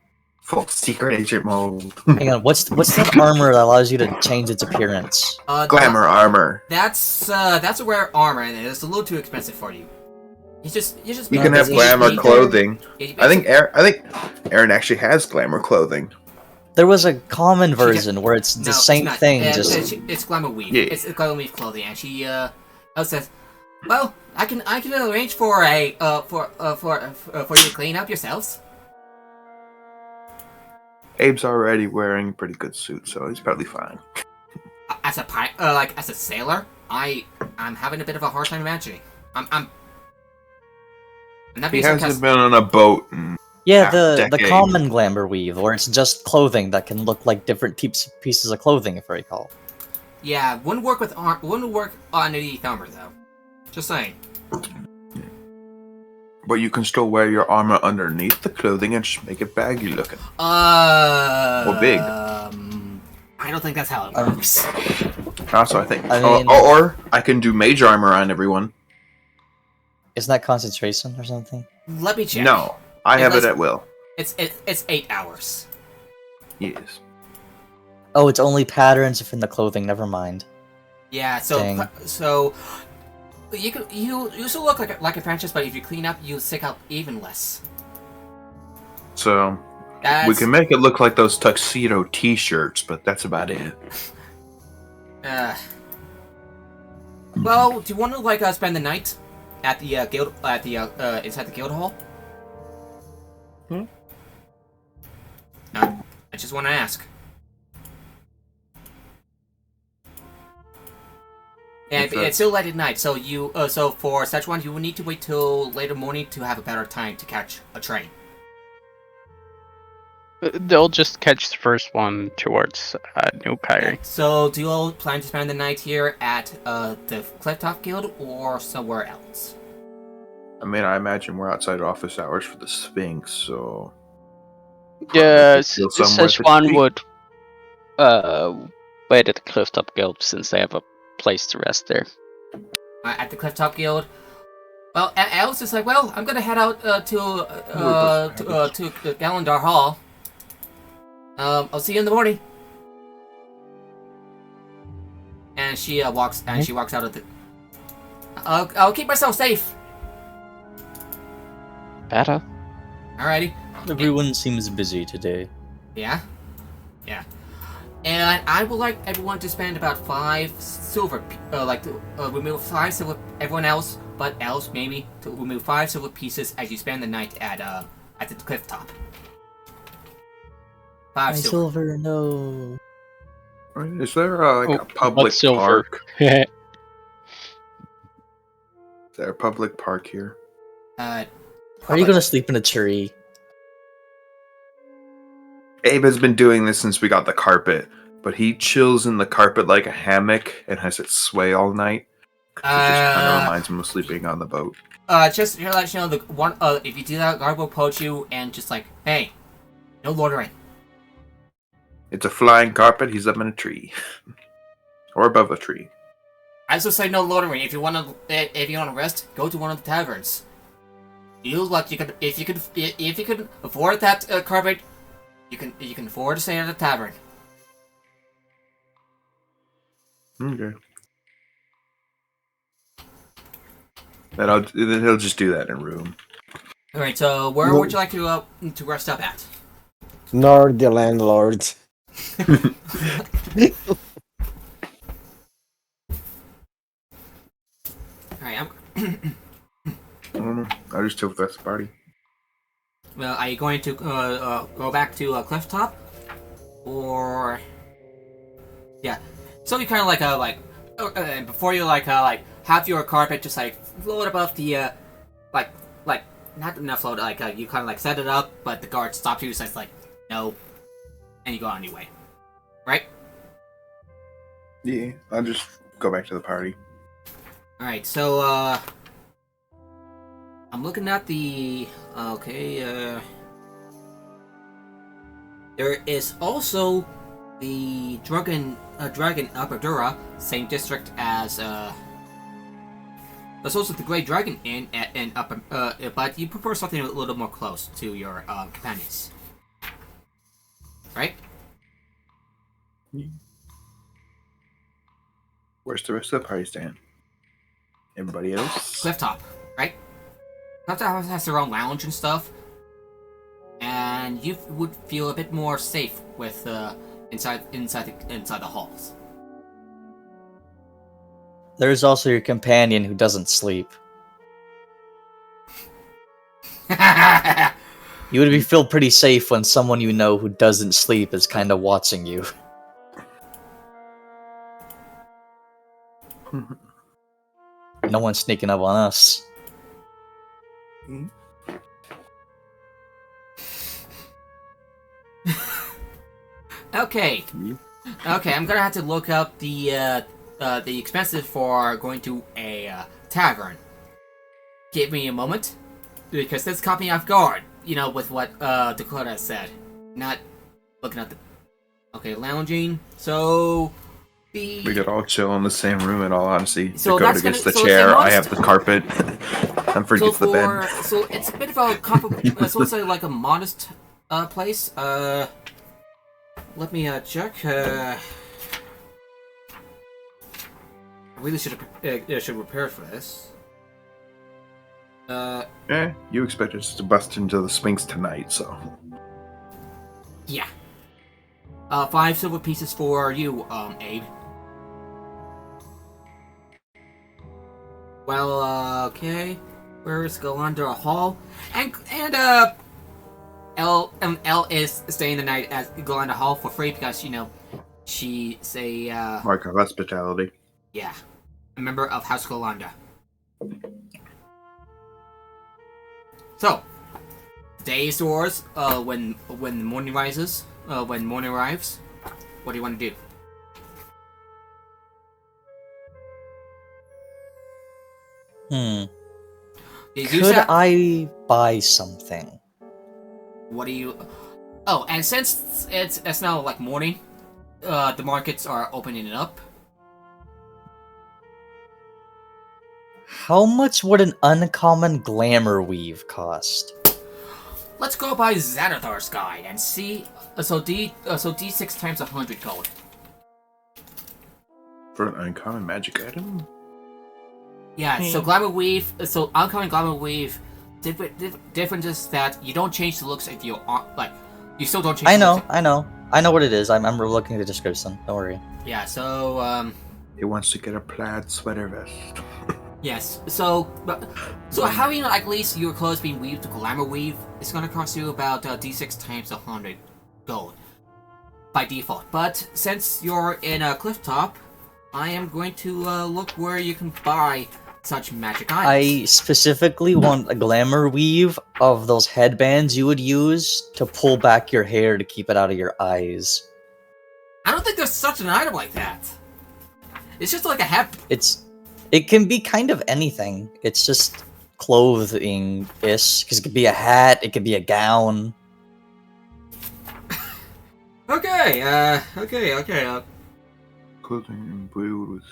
Full secret agent mode. Hang on. What's that armor that allows you to change its appearance? Glamour Armor. That's a rare armor, and it's a little too expensive for you. You can have glamour clothing. I think Aaron actually has glamour clothing. There was a common version where it's the same thing. It's glamour weave. Yeah. It's glamour weave clothing, and she says, "Well, I can arrange for you to clean up yourselves." Abe's already wearing a pretty good suit, so he's probably fine. As a sailor, I'm having a bit of a hard time imagining. He hasn't been on a boat. Yeah, the common glamour weave, where it's just clothing that can look like different pieces of clothing, if I recall. Yeah, wouldn't work underneath armor though. Just saying. But you can still wear your armor underneath the clothing and just make it baggy looking. Or big. I don't think that's how it works. That's what I think. I mean, or I can do mage armor on everyone. Isn't that concentration or something? Let me check. No, I have it at will. It's 8 hours. Yes. Oh, it's only patterns within the clothing. Never mind. Yeah. So Dang. you still look like a princess, but if you clean up, you stick out even less. So we can make it look like those tuxedo T-shirts, but that's about it. Well, do you want to spend the night at the guild inside the guild hall? No, I just want to ask. And it's still late at night, so so for such one, you will need to wait till later morning to have a better time to catch a train. They'll just catch the first one towards New Kyrie. So, do you all plan to spend the night here at the Clifftop Guild or somewhere else? I mean, I imagine we're outside office hours for the Sphinx, so... Yeah, Szechuan would wait at the Clifftop Guild since they have a place to rest there. At the Clifftop Guild? Well, Alice is like, well, I'm gonna head out to Gallandar Hall. I'll see you in the morning. And she walks out of the... I'll keep myself safe. Better. Alrighty. Everyone seems busy today. Yeah? Yeah. And I would like everyone to spend about 5 silver, remove 5 silver, everyone else, but else maybe, to remove 5 silver pieces as you spend the night at the cliff top. 5 silver. No. Is there a public park? Is there a public park here? Are you gonna sleep in a tree? Abe has been doing this since we got the carpet, but he chills in the carpet like a hammock and has it sway all night. It just kind of reminds him of sleeping on the boat. Just to let you know, if you do that, guard will poach you and just like, hey, no loitering. It's a flying carpet. He's up in a tree, or above a tree. I also say no loitering. If you want to rest, go to one of the taverns. If you could afford that carpet, you can afford to stay at a tavern. Okay. Then he'll just do that in a room. All right. So where would you like to rest up at? Nor the landlord. Alright, I don't know. I just chill with the rest of the party. Well, are you going to go back to Clifftop, or yeah? So you kind of before you have your carpet just float above the not enough float you kind of set it up, but the guard stops you and says no, and you go on your way, right? Yeah, I'll just go back to the party. All right, so I'm looking at the there is also the Dragon Apertura, same district as there's also the Great Dragon Inn and Upper, but you prefer something a little more close to your companions, right? Where's the rest of the party stand? Everybody else? Clifftop, right? Clubhouse has their own lounge and stuff, and you would feel a bit more safe with inside the halls. There's also your companion who doesn't sleep. You would feel pretty safe when someone you know who doesn't sleep is kind of watching you. No one's sneaking up on us. Okay. Okay, I'm gonna have to look up the expenses for going to a tavern. Give me a moment, because this caught me off guard. You know, with what Dakota said. Not looking at the. Okay, lounging. So the. We could all chill in the same room. In all honesty, So Dakota gets the chair. I have the carpet. Humphrey gets the bed. So it's a bit of a so it's like a modest place. Let me check. I really should prepare for this. You expect us to bust into the Sphinx tonight, so. Yeah. 5 silver pieces for you, Abe. Well, okay. Where is Galanda Hall? And L is staying the night at Galanda Hall for free because, you know, she's a, Mark of hospitality. yeah. A member of House Galanda. So, today's doors, when the morning rises, when morning arrives, what do you want to do? Could I buy something? What do you... Oh, and since it's now like morning, the markets are opening up. How much would an uncommon glamour weave cost? Let's go by Xanathar's guide and see. So D6 times 100 gold. For an uncommon magic item? Yeah. So glamour weave. So uncommon glamour weave. Difference is that you don't change the looks if you like. You still don't change. I know what it is. I'm looking at the description. Don't worry. Yeah. So He wants to get a plaid sweater vest. Yes. So having at least your clothes being weaved to glamour weave is going to cost you about D6 times 100 gold by default. But since you're in a cliff top, I am going to look where you can buy such magic items. I specifically want a glamour weave of those headbands you would use to pull back your hair to keep it out of your eyes. I don't think there's such an item like that. It's just like a hat. It can be kind of anything. It's just clothing-ish. Because it could be a hat, it could be a gown. Okay. Clothing imbued with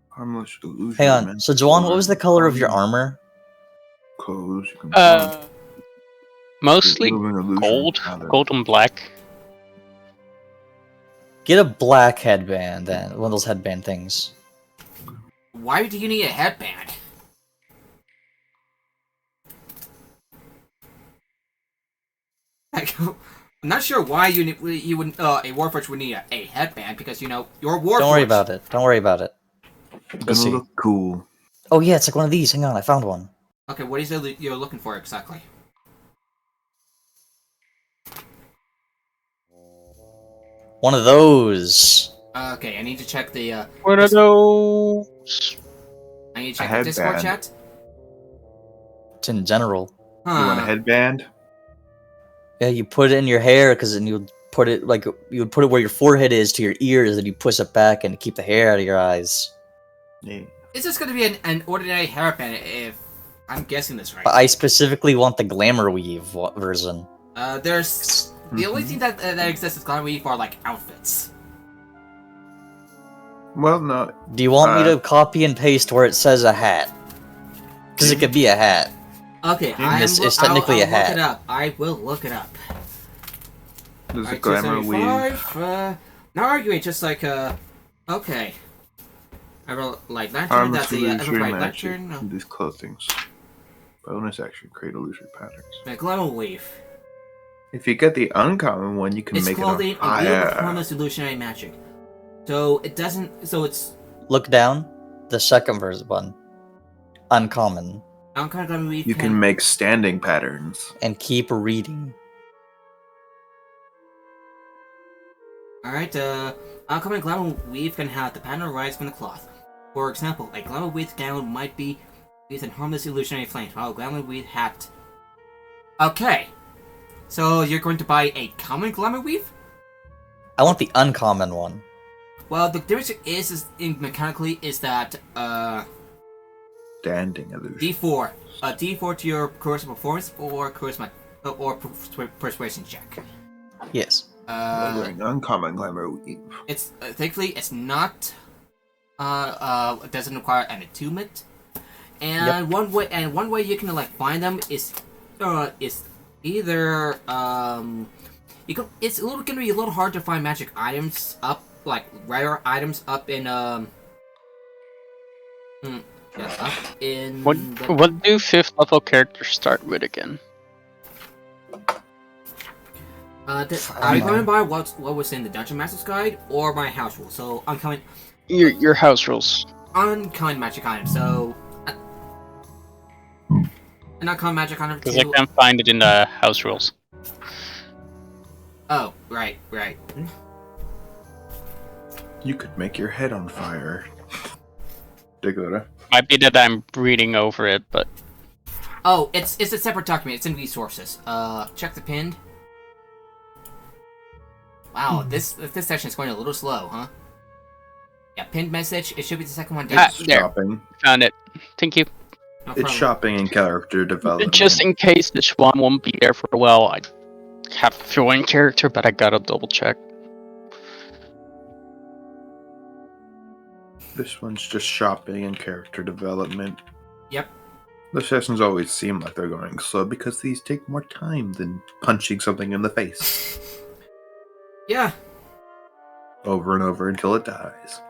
harmless illusion. Hang on. So, Joanne, what was the color of your armor? Clothes you can Mostly gold. Gold and black. Get a black headband, then. One of those headband things. Why do you need a headband? I'm not sure why you would a Warforged would need a headband because you know your Warforged. Don't worry about it. Don't worry about it. Gonna look cool. Oh yeah, it's like one of these. Hang on, I found one. Okay, what is it you're looking for exactly? One of those. Okay, I need to check the. One of those. I need to check the Discord chat. It's in general. You want a headband? Yeah, you put it in your hair because then you would put it where your forehead is to your ears, and you push it back and keep the hair out of your eyes. Yeah. Is this going to be an ordinary hairband? If I'm guessing this right. But I specifically want the glamour weave version. There's the only thing that exists is glamour weave are like outfits. Well, no. Do you want me to copy and paste where it says a hat? Because it could be a hat. Okay, it's technically a hat. Look it up. I will look it up. There's a glamour weave. Not arguing, just like okay. I wrote like lantern. That's the right lantern. No. These clothings. Bonus action, create illusion patterns. A Glamour Weave. If you get the uncommon one, you can It's make it clothing on a wheel of fire. harmless illusionary magic. So it doesn't. So it's Look down. The second verse one. Uncommon. Uncommon Glamour Weave. You can make standing patterns. And keep reading. Alright, Uncommon Glamour Weave can have the pattern arise from the cloth. For example, a Glamour Weave gown might be with a harmless illusionary flame, while a Glamour Weave hat. Okay. So you're going to buy a common Glamour Weave? I want the uncommon one. Well, the difference is in mechanically is that Standing illusion. D4, D4 to your charisma performance or charisma or persuasion check. Yes. Wearing uncommon glamour weave. It's thankfully it's not it doesn't require an attunement, and one way you can like find them is either it's gonna be a little hard to find magic items up, like rare items up in up in what do 5th level characters start with again? are you going to buy what was in the Dungeon Master's Guide or my house rule? So uncommon Your house rules. uncommon magic item. So an uncommon magic item. Because I can't find it in the house rules. Oh, right. You could make your head on fire. Dakota. Might be that I'm reading over it, but Oh, it's a separate document. It's in resources. Check the pinned. Wow, this session is going a little slow, huh? Yeah, pinned message. It should be the second one down. It's shopping. found it. Thank you. No It's problem. shopping and character development. Just in case this one won't be there for a while, I have a feeling character, but I gotta double check. This one's just shopping and character development. Yep. The sessions always seem like they're going slow because these take more time than punching something in the face Yeah. over and over until it dies.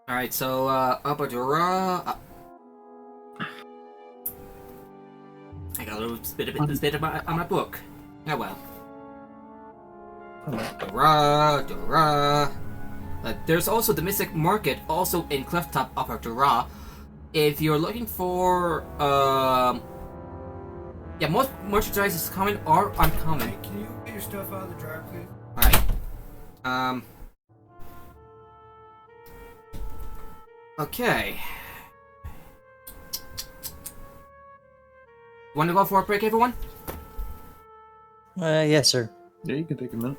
All right. So Abadura. I got a little bit of on my book. Oh well. Dora. There's also the Mystic Market, also in Clifftop Upper Dura. If you're looking for, yeah, most merchandise is common or uncommon. Hey, can you get your stuff out of the dryer, please? Alright. Okay. Want to go for a break, everyone? Yes, sir. Yeah, you can take a minute.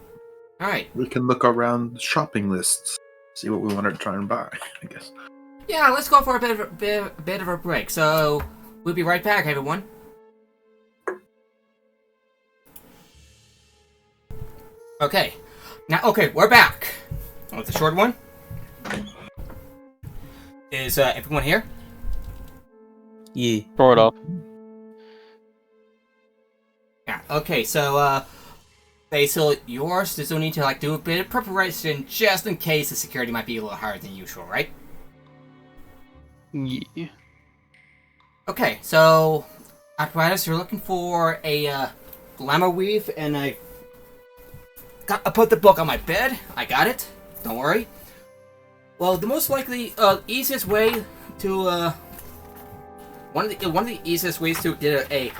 Alright. We can look around shopping lists, see what we want to try and buy, I guess. Yeah, let's go for a bit of a break. So, we'll be right back, everyone. Okay. Now, we're back. Oh, it's a short one. Is everyone here? Yeah. Sort of. Yeah. Okay. So, Basil, yours still need to like do a bit of preparation just in case the security might be a little higher than usual, right? Yeah. Okay. So, apparatus, you're looking for a glamour weave, and I put the book on my bed. I got it. Don't worry. Well, the most likely, easiest way to one of the easiest ways to get a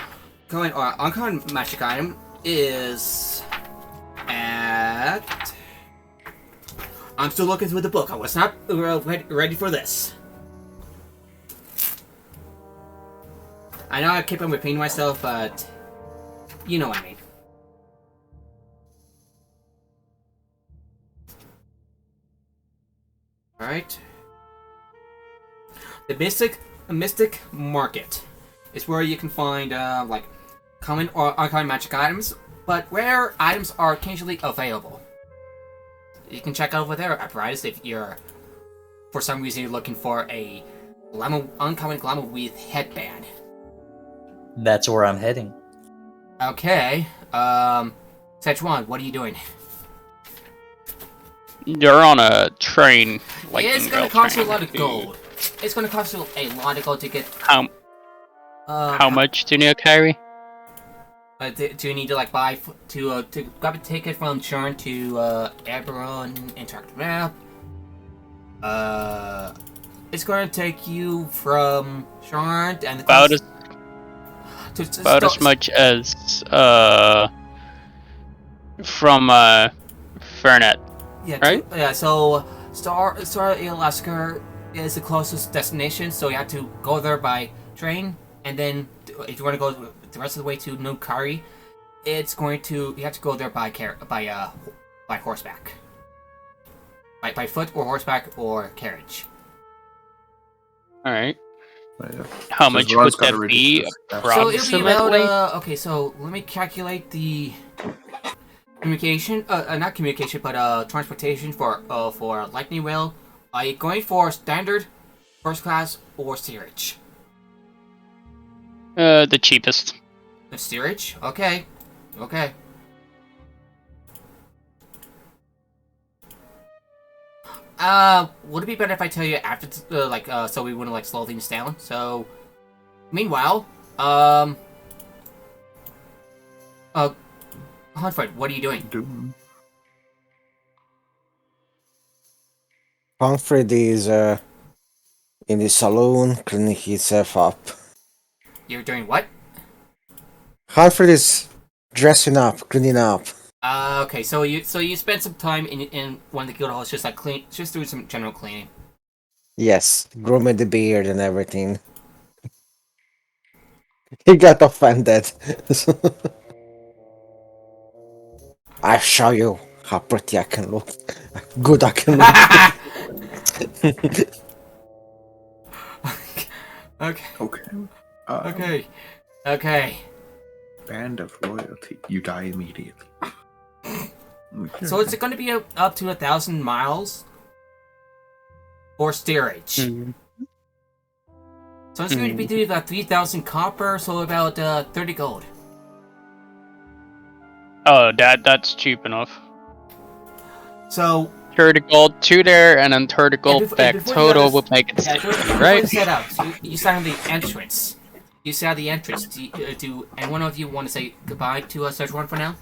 common or uncommon magic item is at. I'm still looking through the book. I was not ready for this. I know I keep on repeating myself, but you know what I mean. Alright. The Mystic Market is where you can find, like, common or uncommon magic items, but rare items are occasionally available. You can check out over there, apparatus, if you're, for some reason, you're looking for a uncommon glamour with headband. That's where I'm heading. Okay, Szechuan, what are you doing? You're on a train. Like It's gonna cost you a lot of gold. It's gonna cost you a lot of gold to get. How much do you carry? Do you need to like buy to grab a ticket from Sharn to Eberron interactive map? It's going to take you from Sharn and about as much as from Fernet. Yeah, right? So Star Alaska is the closest destination, so you have to go there by train, and then if you want to go the rest of the way to Nukari, you have to go there by horseback, by foot or horseback or carriage. All right. Yeah. How much would that be approximately? So it'll be about okay. So let me calculate the communication. Not communication, but transportation for lightning rail. Are you going for standard, first class, or steerage? The cheapest. The steerage? Okay. Okay. Would it be better if I tell you after, so we wouldn't, like, slow things down? So, meanwhile, Huntford, what are you doing? Humphrey is in the saloon cleaning himself up. You're doing what? Humphrey is dressing up, cleaning up. Okay, so you spent some time in one of the guild halls, just doing some general cleaning. Yes, grooming the beard and everything. He got offended. I'll show you how pretty I can look. Good I can look. Okay. Okay. Band of royalty. You die immediately. So it's going to be up to 1,000 miles for steerage. Mm-hmm. So it's going to be doing about 3,000 copper, so about 30 gold. Oh, that's cheap enough. So 30 gold to there, and then 30 gold back total would make it 60, right? You set up. So you sat on the entrance. You sat at the entrance. Do and one of you want to say goodbye to Szechuan for now?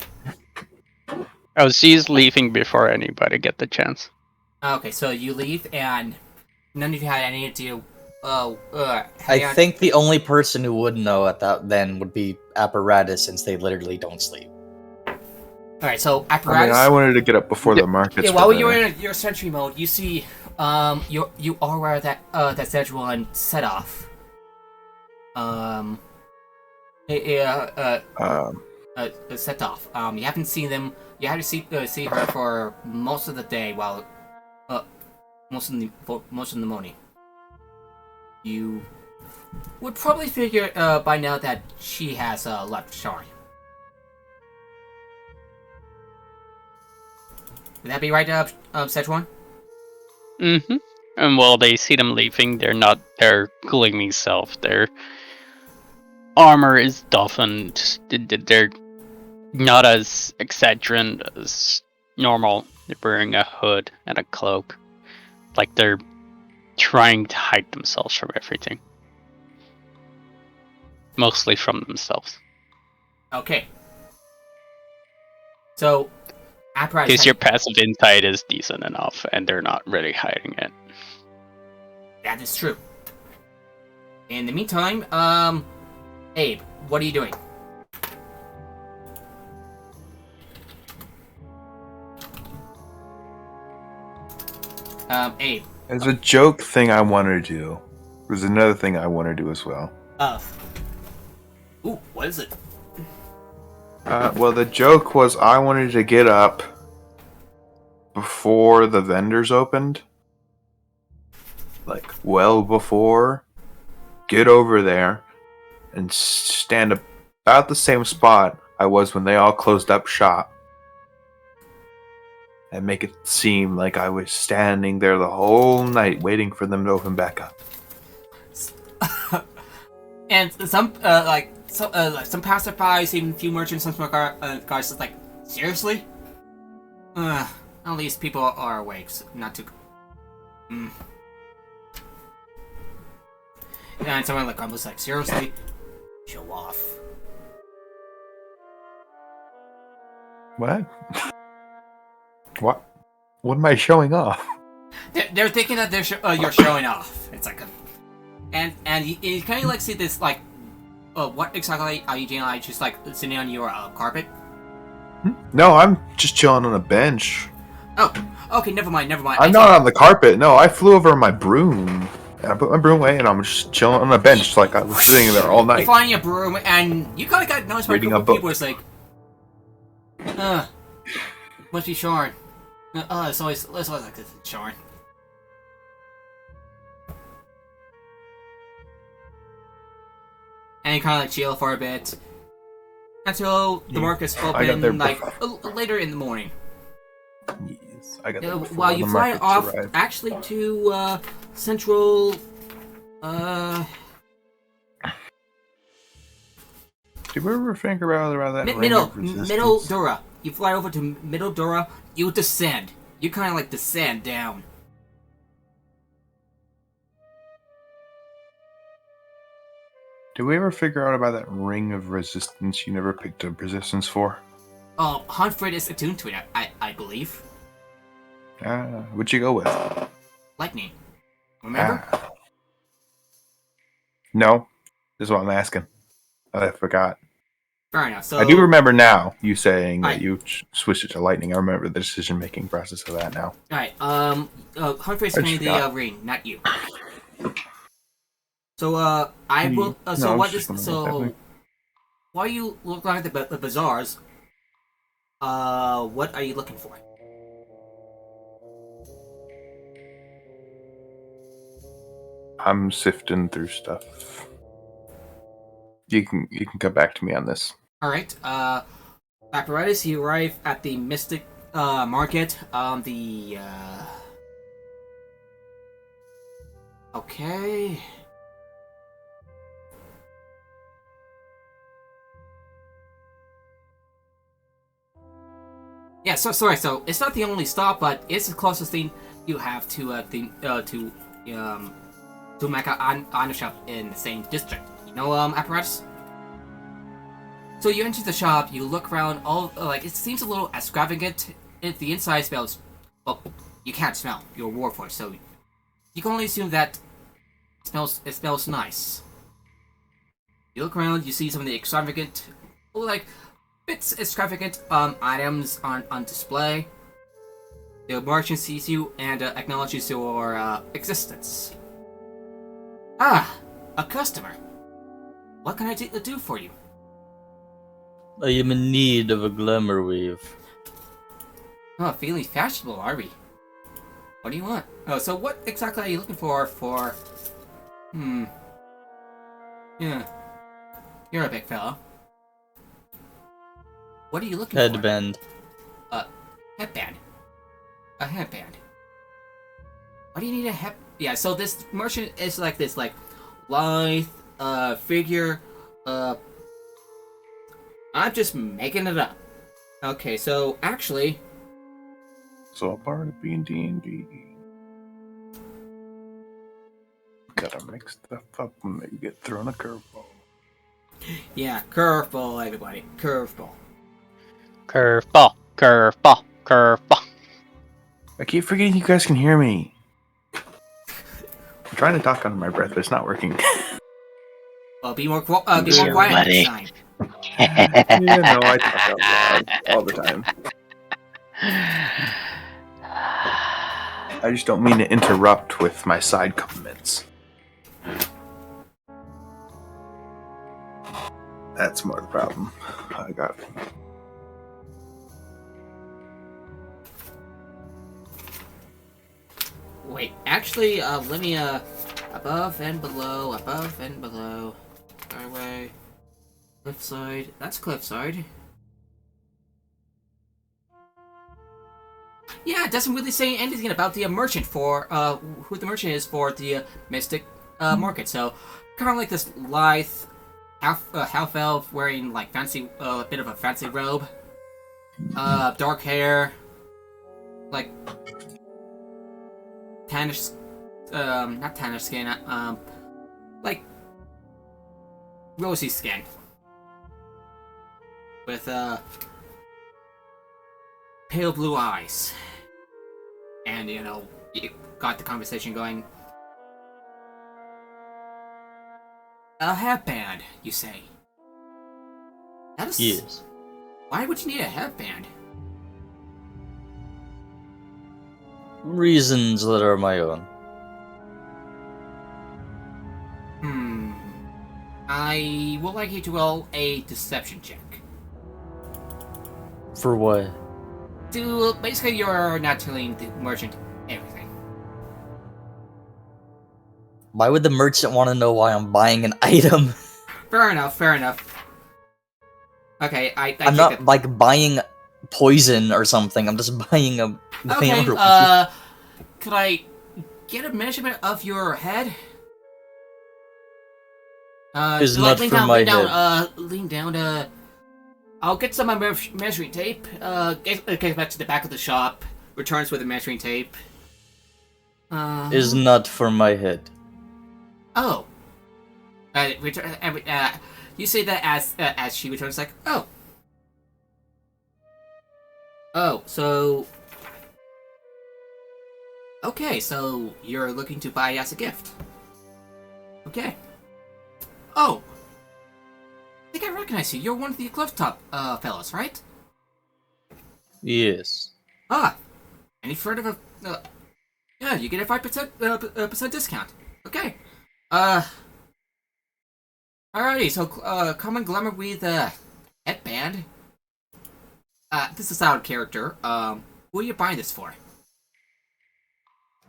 Oh, she's leaving before anybody get the chance. Okay, so you leave, and none of you had any idea. I think the only person who would know at that then would be Apparatus, since they literally don't sleep. Alright, so Apparatus. I wanted to get up before the markets. Yeah, while you're in your sentry mode, you see, you are aware that that Szechuan set off. Set off. You haven't seen them. You had to see her for most of the day, while most of the morning. You would probably figure by now that she has left Sharn. Would that be right, Szechuan? Mm-hmm. And while they see them leaving, they're not their gleaming self. Their armor is toughened. They're not as exaggerant as normal. They're wearing a hood and a cloak. Like they're trying to hide themselves from everything. Mostly from themselves. Okay. So, Apparatus. Because your passive insight is decent enough, and they're not really hiding it. That is true. In the meantime, Abe, what are you doing? Abe. There's a joke thing I want to do. There's another thing I want to do as well. Ooh, what is it? Well, the joke was I wanted to get up before the vendors opened. Like, well before. Get over there and stand about the same spot I was when they all closed up shop. And make it seem like I was standing there the whole night waiting for them to open back up. And some passerbys, even a few merchants, some guys, is like, seriously? At least people are awake, so not too. And someone like almost like, seriously? Show off. What? What? What am I showing off? They're thinking that you're showing off. It's like a, and you kind of like see this like, what exactly are you doing? Like just like sitting on your carpet? No, I'm just chilling on a bench. Oh, okay, never mind. I'm not on the carpet. No, I flew over on my broom. And I put my broom away, and I'm just chilling on a bench, like I was sitting there all night. You find your broom, and you kind of got noticed by a Reading couple a people. It's like, must be Sean. It's always like this, Sean. And you kind of like chill for a bit until the market's open, like later in the morning. Yes, I got there While you the fly markets off, arrived. actually to central. Did we ever think about that? Middle Dura. You fly over to Middle Dura. You descend. You kind of like descend down. Did we ever figure out about that ring of resistance you never picked up resistance for? Oh, Huntford is attuned to it. I believe. What'd you go with? Lightning. Remember? No, this is what I'm asking. I forgot. Fair enough. So I do remember now you saying that Right. you switched it to lightning. I remember the decision-making process of that now. Alright, Huntford is I carrying forgot. the ring, not you. So, I Hmm. will. No, So I what was is just wondering so? exactly. While you look around the bazaars, what are you looking for? I'm sifting through stuff. You can come back to me on this. Alright, apparatus, you arrive at the Mystic, market, okay. Yeah, so sorry, so it's not the only stop, but it's the closest thing you have to Mecca on shop in the same district. You know, apparatus? So you enter the shop, you look around, all like it seems a little extravagant. The inside smells, well, you can't smell. You're a warforged, so you can only assume that it smells nice. You look around, you see some of the extravagant, like bits extravagant items on display. The merchant sees you and acknowledges your existence. Ah, a customer. What can I do for you? I am in need of a glamour weave. Oh, feeling fashionable, are we? What do you want? Oh, so what exactly are you looking for? Yeah. You're a big fella. What are you looking for? Headband. Headband. A headband. Why do you need a head? Yeah, so this merchant is like this, like, lithe, figure, I'm just making it up. Okay, so actually, So a part of being D&D. Gotta mix stuff up when you get thrown a curveball. yeah, curveball, everybody, curveball. Curveball, curveball, curveball. I keep forgetting you guys can hear me. I'm trying to talk under my breath, but it's not working. Well, be more quiet next time. Yeah, no, I talk out loud all the time. I just don't mean to interrupt with my side comments. That's more the problem. I got it. Wait, actually, let me, above and below, Skyway, cliffside, that's cliffside. Yeah, it doesn't really say anything about the merchant for, who the merchant is for the Mystic, market, so, kind of like this lithe, half elf wearing, like, fancy, a bit of a fancy robe, dark hair, like, tannish, not tannish skin, like, rosy skin. With, pale blue eyes. And, you know, you got the conversation going. A headband, you say? That is... Yes. Why would you need a headband? Reasons that are my own. I would like you to roll a deception check. For what? Basically, you're not telling the merchant everything. Why would the merchant want to know why I'm buying an item? Fair enough, fair enough. Okay, I I'm take not it. like buying poison or something. I'm just buying a Okay, glamour. could I get a measurement of your head? Is not lean for down, my lean down, head. Lean down, I'll get some measuring tape, gets back to the back of the shop, returns with the measuring tape. Is not for my head. Oh. You say that as she returns, like, oh. Oh, so... Okay, so you're looking to buy as a gift. Okay. Oh! I think I recognize you. You're one of the glove top fellas, right? Yes. Ah! Any further yeah, you get a 5% percent discount. Okay. Alrighty, so common glamour with headband. This is out of character. Who are you buying this for?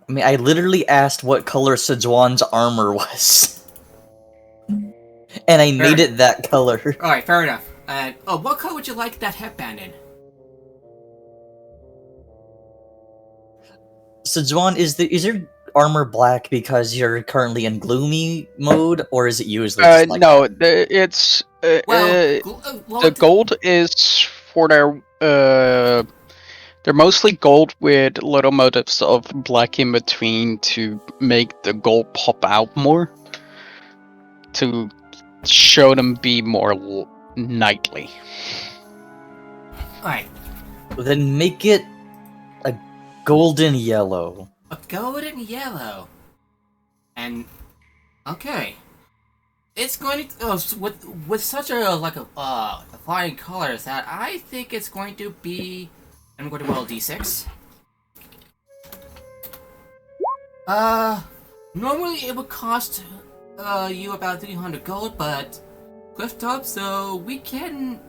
I mean, I literally asked what color Sejuan's armor was. And I made it that color. Alright, fair enough. And what color would you like that headband in? Sejuan, is your armor black because you're currently in gloomy mode, or is it usually just like no, that? it's Well, the gold is for their they're mostly gold with little motifs of black in between to make the gold pop out more, to show them be more knightly. Alright, Then make it a golden yellow. a golden yellow. And okay, it's going to with such a flying colors that I think it's going to be. I'm going to roll a d6. Normally it would cost you about 300 gold, but cliff top, so we can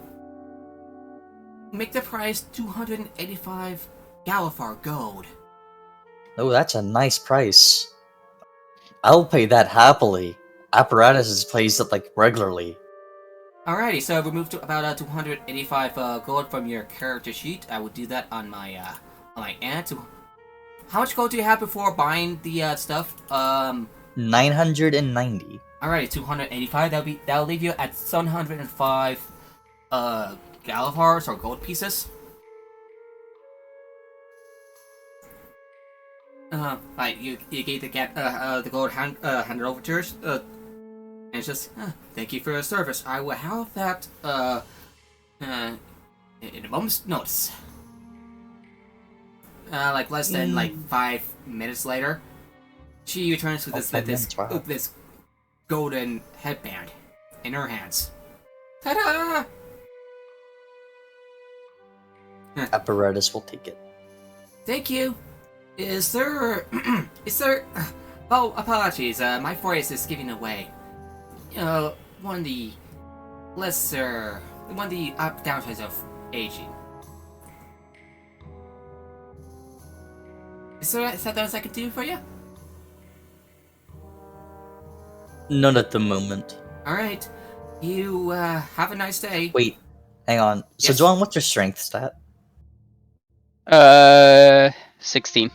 make the price 285 Galifar gold. Oh, that's a nice price. I'll pay that happily. Apparatus is placed it like regularly. Alrighty, so we moved to about 285 gold from your character sheet. I will do that on my end. How much gold do you have before buying the stuff? 990. Alrighty, 285. That'll leave you at 705 Galifars or gold pieces. Right, you gave the gold handed over to us. And it's just, thank you for your service. I will have that, in a moment's notice. Like less than, 5 minutes later, she returns with this golden headband in her hands. Ta-da! Apparatus will take it. Thank you. Is there, oh, apologies, my voice is giving away. One of the downsides of aging. Is that something else I can do for you? None at the moment. Alright. You, have a nice day. Wait, hang on. So, Yes. John, what's your strength stat? 16.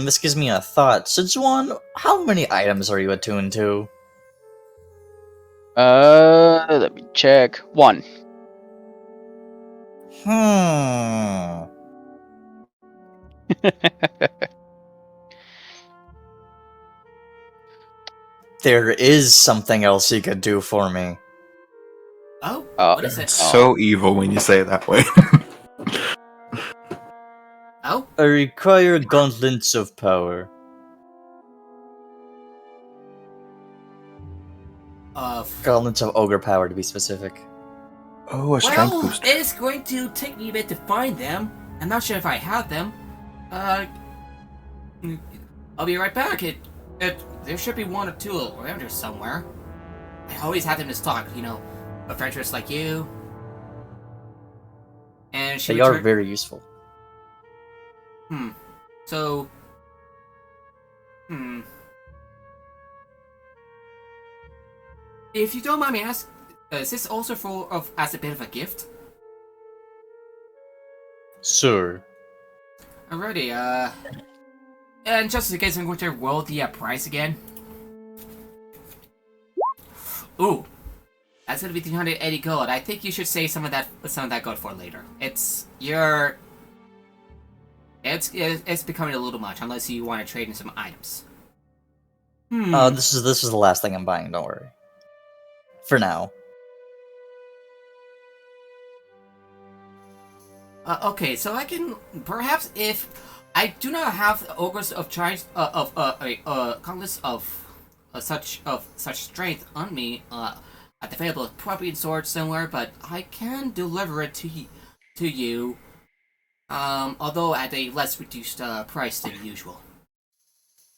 This gives me a thought. So, Juan, how many items are you attuned to? Let me check. 1. There is something else you could do for me. Oh, Oh. what is it? It's so evil when you say it that way. Oh, I require gauntlets of power. Gauntlets of ogre power, to be specific. Oh, a strength well, booster. it's going to take me a bit to find them. I'm not sure if I have them. I'll be right back. There should be one or two around here somewhere. I always have them in stock, you know, adventurers like you. And she They are returned- very useful. So, if you don't mind me asking, is this also as a bit of a gift? Sure. Alrighty, and just in case I'm going to roll the price again. Ooh, that's gonna be 380 gold. I think you should save some of that gold for later. It's becoming a little much unless you want to trade in some items. This is the last thing I'm buying. Don't worry. For now. Okay, so I can perhaps, if I do not have ogres of giants countless of such strength on me at the available, probably in storage somewhere, but I can deliver it to you, although at a less reduced price than usual.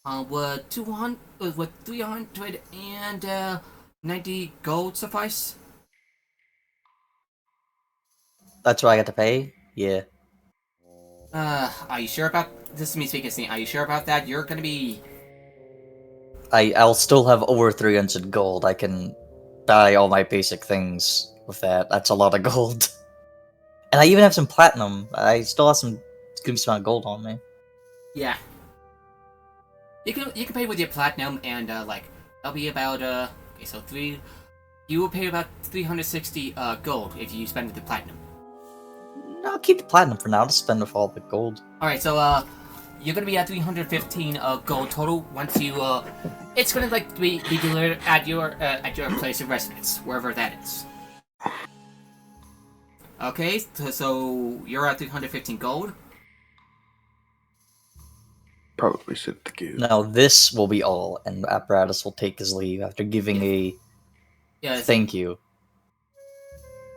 Would 390 gold suffice? That's what I got to pay? Yeah. Are you sure about this? Is me speaking. Are you sure about that? You're gonna be. I'll still have over 300 gold. I can buy all my basic things with that. That's a lot of gold. And I even have some platinum. I still have some good amount of gold on me. Yeah. You can pay with your platinum and that'll be about okay, so you will pay about 360 gold if you spend with the platinum. I'll keep the platinum for now. I'll just spend with all the gold. Alright, so you're gonna be at 315 gold total once you it's gonna be delivered at your place of residence, wherever that is. Okay, so you're at 315 gold. Probably sit the queue. Now this will be all, and Apparatus will take his leave after giving a thank you.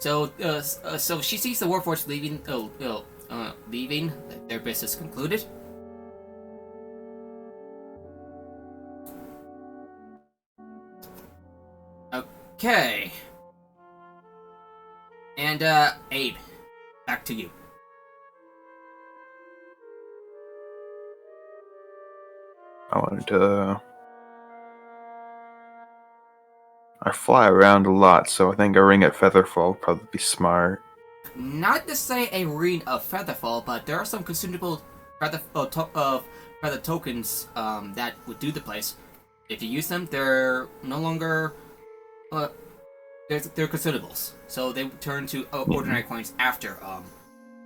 So, so she sees the Warforged leaving. Leaving. Their business concluded. Okay. And Abe, back to you. I wanted to. I fly around a lot, so I think a ring at Featherfall would probably be smart. Not to say a ring of Featherfall, but there are some consumable feather tokens that would do the place. If you use them, they're no longer they're consumables, so they turn to ordinary coins after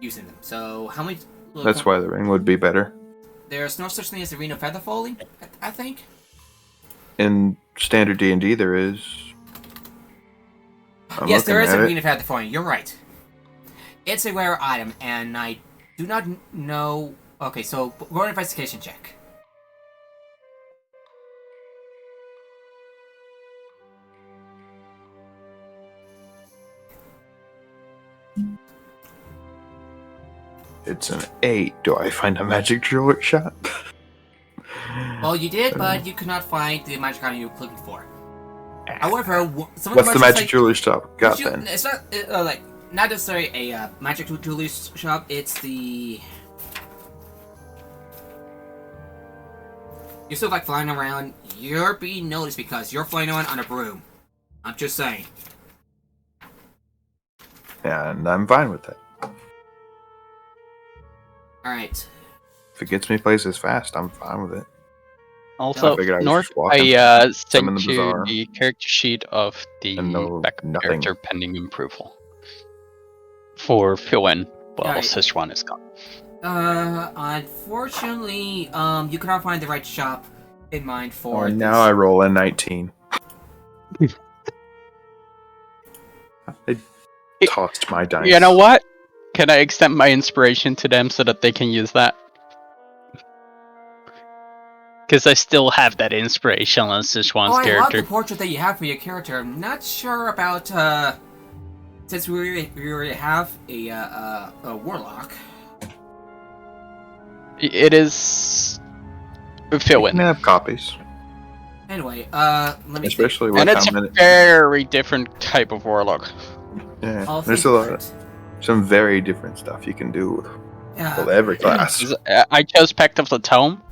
using them. So how many? That's why the ring would be better. There's no such thing as a ring of Featherfalling, I think. In standard D&D, there is. Yes, there is a ring of Featherfalling. You're right. It's a rare item, and I do not know. Okay, so roll an investigation check. It's an 8. Do I find a magic jeweler shop? Well, you did, but you could not find the magic item you were looking for. However, some of What's the magic jeweler shop got then? It's not not necessarily a magic jewelry shop. It's the. You're still flying around. You're being noticed because you're flying around on a broom. I'm just saying. And I'm fine with that. Alright. If it gets me places fast, I'm fine with it. Also, I figured I was North, just walking I in sent the you bazaar. the character sheet of the backup nothing. character pending approval for Philin while Alright. Sichuan is gone. Unfortunately, you cannot find the right shop in mind for this. Now I roll a 19. I tossed my dice. You know what? Can I extend my inspiration to them so that they can use that? Because I still have that inspiration on Sichuan's I love character. the portrait that you have for your character. I'm not sure about, since we already have a warlock. It is... fill You in. can have copies. Anyway, let me Especially And with it's how a many... very different type of warlock. Yeah, I'll there's think a of lot, it. some very different stuff you can do Yeah. with every class. I chose Pact of the Tome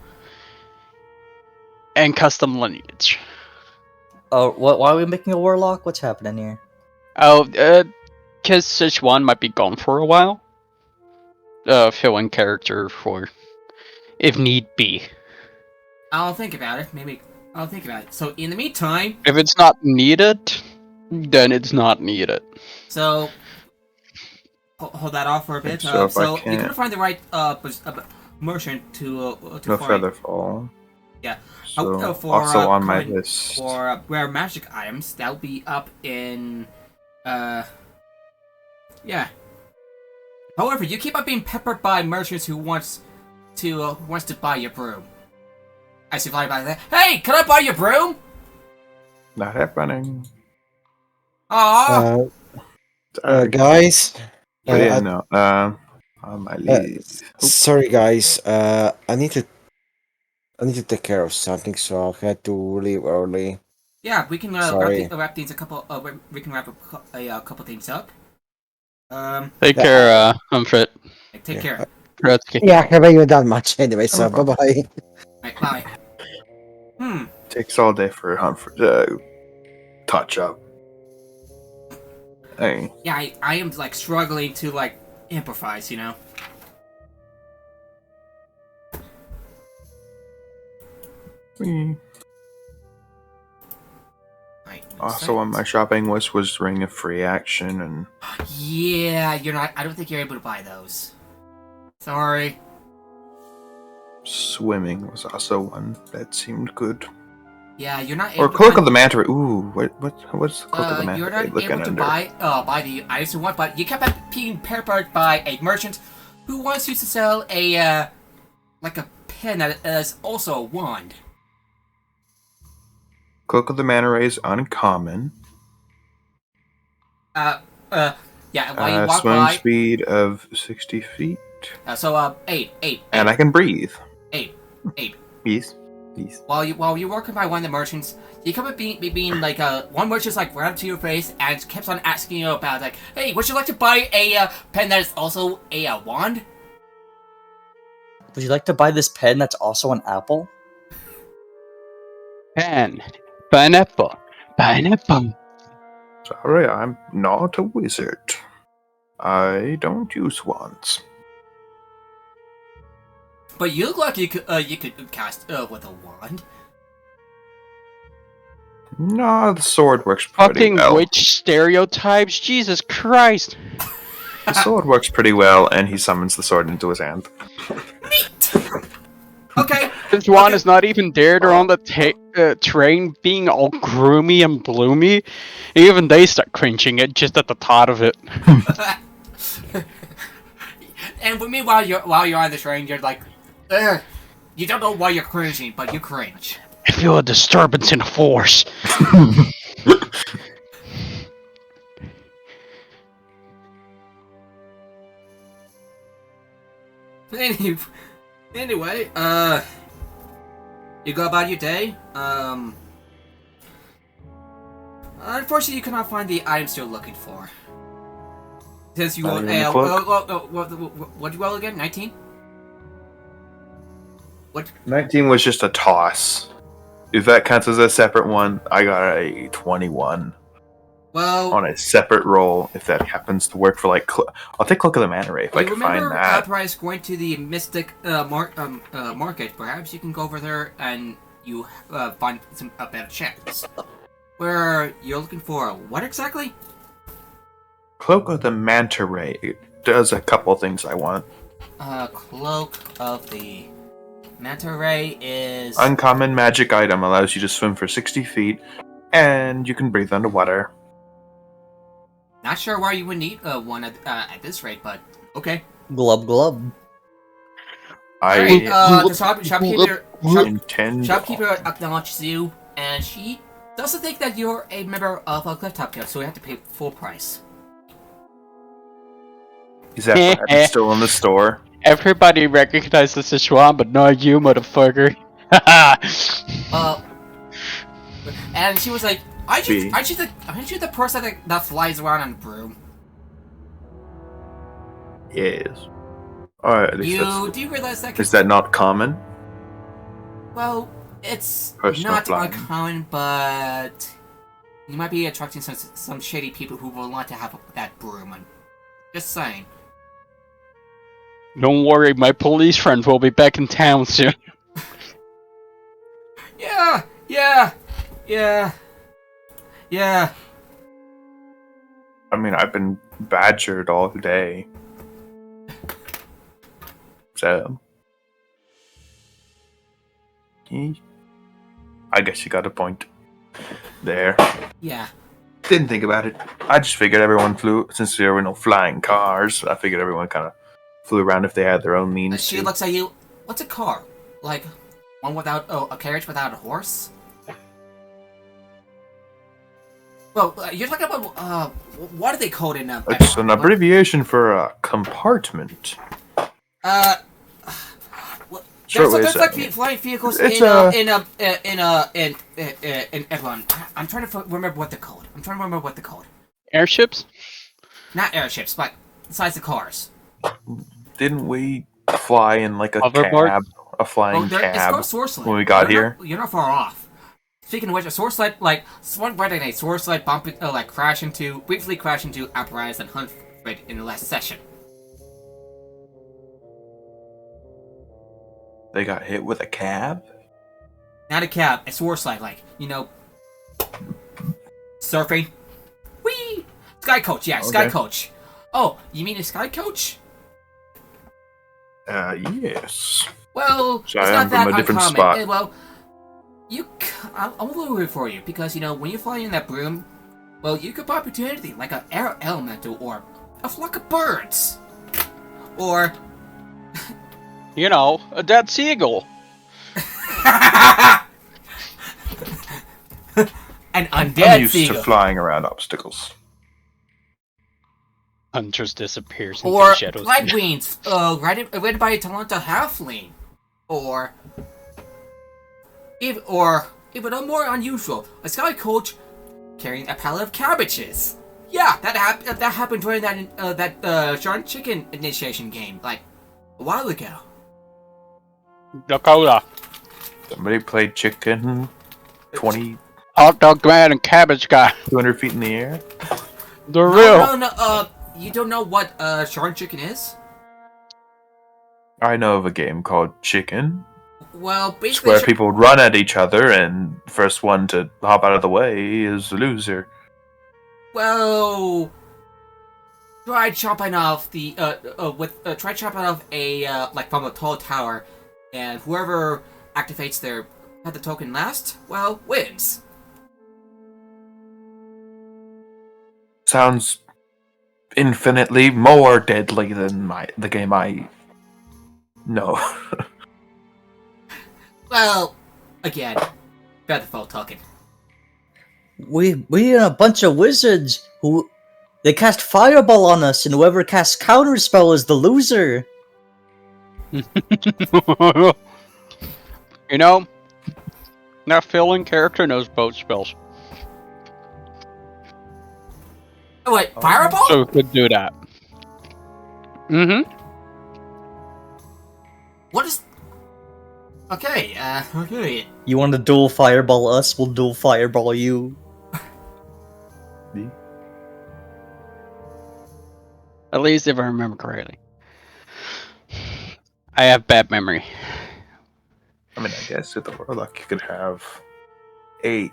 and custom lineage. Oh, why are we making a warlock? What's happening here? Oh, because Sichuan might be gone for a while. Fill in character for if need be. I'll think about it. Maybe I'll think about it. So in the meantime, If it's not needed, then it's not needed. so hold that off for a bit. So if I So you can't- gotta find the right merchant to No find. feather fall. Yeah. So, For, also on my coin- list. For rare magic items, that'll be up in yeah. However, you keep on being peppered by merchants who wants to buy your broom. I see fly by there. Hey, can I buy your broom? Not happening. Aww. Guys. But yeah, I- no. On my list. Sorry, guys. I need to take care of something, so I had to leave early. Yeah, we can Sorry. wrap things a couple. We can wrap a couple things up. Take care, Humfrit. Take care. Trotsky. Yeah, I haven't even done much anyway, so Oh. bye bye. Right, bye. Takes all day for Humphrey touch up. Hey, Yeah, I am like struggling to like improvise, you know. Right, also on my shopping list was Ring of Free Action and Yeah, you're not. I don't think you're able to buy those. Sorry. Swimming was also one that seemed good. Yeah, you're not able Or to Cloak buy, of the Manta Ray. Ooh, what's Cloak of the Manta you're Ray not looking able to under? buy the items you want, but you kept on being peppered by a merchant who wants you to sell a like a pen that is also a wand. Cloak of the Manta Ray is uncommon. Yeah, while you walk Swimming by. speed of 60 feet. Eight. And I can breathe. Eight. Yes. While you're walking by one of the merchants, you come up being like one merchant's like right up to your face and keeps on asking you about like, hey, would you like to buy a pen that is also a wand? Would you like to buy this pen that's also an apple? Pen. Pineapple. Pineapple. Sorry, I'm not a wizard. I don't use wands. But you look like you could cast with a wand. No, the sword works pretty Fucking well. witch stereotypes. Jesus Christ. The sword works pretty well, and he summons the sword into his hand. Okay. This one is not even there. They're on the train being all groomy and bloomy. Even they start cringing at just at the thought of it. And with me, while you're on the train, you're like, ugh. You don't know why you're cringing, but you cringe. I feel a disturbance in the force. Anyway, you go about your day. Unfortunately, you cannot find the items you're looking for. Since you Not even the cloak? what you roll again? 19? What? 19 was just a toss. If that counts as a separate one, I got a 21 Well, on a separate roll. If that happens to work for like, I'll take Cloak of the Manta Ray if I you can find remember that. Price going to the Mystic market? Perhaps you can go over there and you find a better chance. Where you're looking for what exactly? Cloak of the Manta Ray. It does a couple things I want. Cloak of the Manta Ray is... Uncommon magic item allows you to swim for 60 feet, and you can breathe underwater. Not sure why you would need one at this rate, but okay. Glub glub. The shopkeeper intend. acknowledges you, and she doesn't think that you're a member of a Clifftop Guild, so you have to pay full price. Is that Brad still in the store? Everybody recognizes the Schwan, but not you, motherfucker. And she was like, aren't you the person that flies around on a broom? Yes. Alright, Do you realize that? Is that not common? Well, it's Personal not flying. uncommon, but you might be attracting some shady people who will want to have that broom. I'm just saying. Don't worry, my police friend will be back in town soon. Yeah. I mean, I've been badgered all day. So... I guess you got a point. There. Yeah. Didn't think about it. I just figured everyone flew, since there were no flying cars, I figured everyone kind of flew around if they had their own means. She looks at you. What's a car? Like, one without... a carriage without a horse? Well, you're talking about, what are they called in, It's an abbreviation for a compartment. There's like flying vehicles in Eberron. I'm trying to remember what they're called. Airships? Not airships, but besides the cars. Didn't we fly in like a Hoverboard? cab? A flying It's cab called Sword Sled. when we got here? You're not far off. Speaking of which, a Sword Sled, like, one Friday night, Sword Sled briefly crash into apparatus and hunt right in the last session. They got hit with a cab? Not a cab, a Sword Sled, like, surfing. Whee! Sky Coach, yeah, Sky Okay. Coach. Oh, you mean a Sky Coach? Yes. Well, Sorry, it's not I'm that from a different uncommon. spot. Well, I'm a little worried for you because when you're flying in that broom, well, you could pop into anything like an air elemental or a flock of birds, or A dead seagull. an I'm undead used seagull, to flying around obstacles. Huntress disappears into or the shadows. light wings, ridden by a Talanta halfling, or even more unusual, a Sky Coach carrying a pallet of cabbages. Yeah, that happened during that Sharn Chicken initiation game, like a while ago. Dakota. Somebody played chicken 200 Hot dog man and cabbage guy. feet in the air? The real. No, you don't know what Sharn Chicken is? I know of a game called Chicken. Well, It's basically, where people run at each other, and first one to hop out of the way is the loser. well, try chopping off a from a tall tower, and whoever activates the token last, well, wins. Sounds infinitely more deadly than the game I know. Well, again, Featherfall talking. We a bunch of wizards who they cast fireball on us, and whoever casts counterspell is the loser. That filling character knows both spells. Oh wait, Fireball? So we could do that. Mm-hmm. What is? Okay, okay. You want to dual fireball us? We'll dual fireball you. At least if I remember correctly. I have bad memory. I mean, I guess with the Warlock you could have 8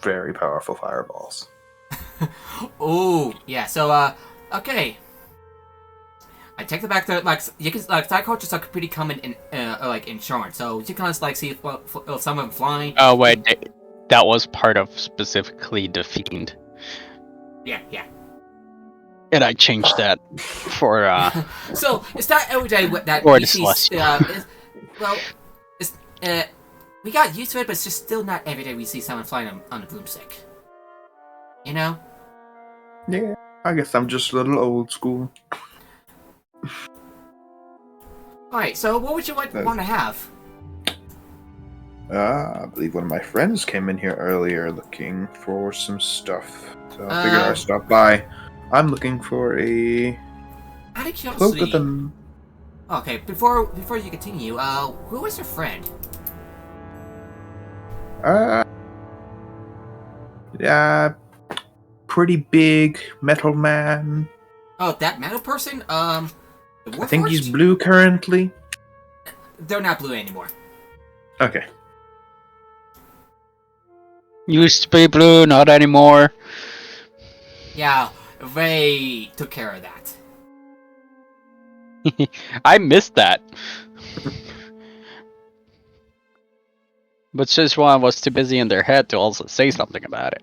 very powerful fireballs. Oh, yeah. So, okay. I take the back to like you can like psychosis are pretty common in like insurance, so you can like see if some of them flying. Oh wait, that was part of specifically the fiend, Yeah. and I changed that for So it's not every day that or we the see. celestial. It's we got used to it, but it's just still not every day we see someone flying on a broomstick. You know? Yeah, I guess I'm just a little old school. Alright, so what would you want to have? I believe one of my friends came in here earlier looking for some stuff. So I figured I'd stop by. I'm looking for a Out of cloak curiosity. with them. Okay, before you continue, who was your friend? Yeah, pretty big metal man. Oh, that metal person? The I think he's Warforged? blue currently. They're not blue anymore. Okay. Used to be blue, not anymore. Yeah, they took care of that. I missed that. But Sichuan was too busy in their head to also say something about it.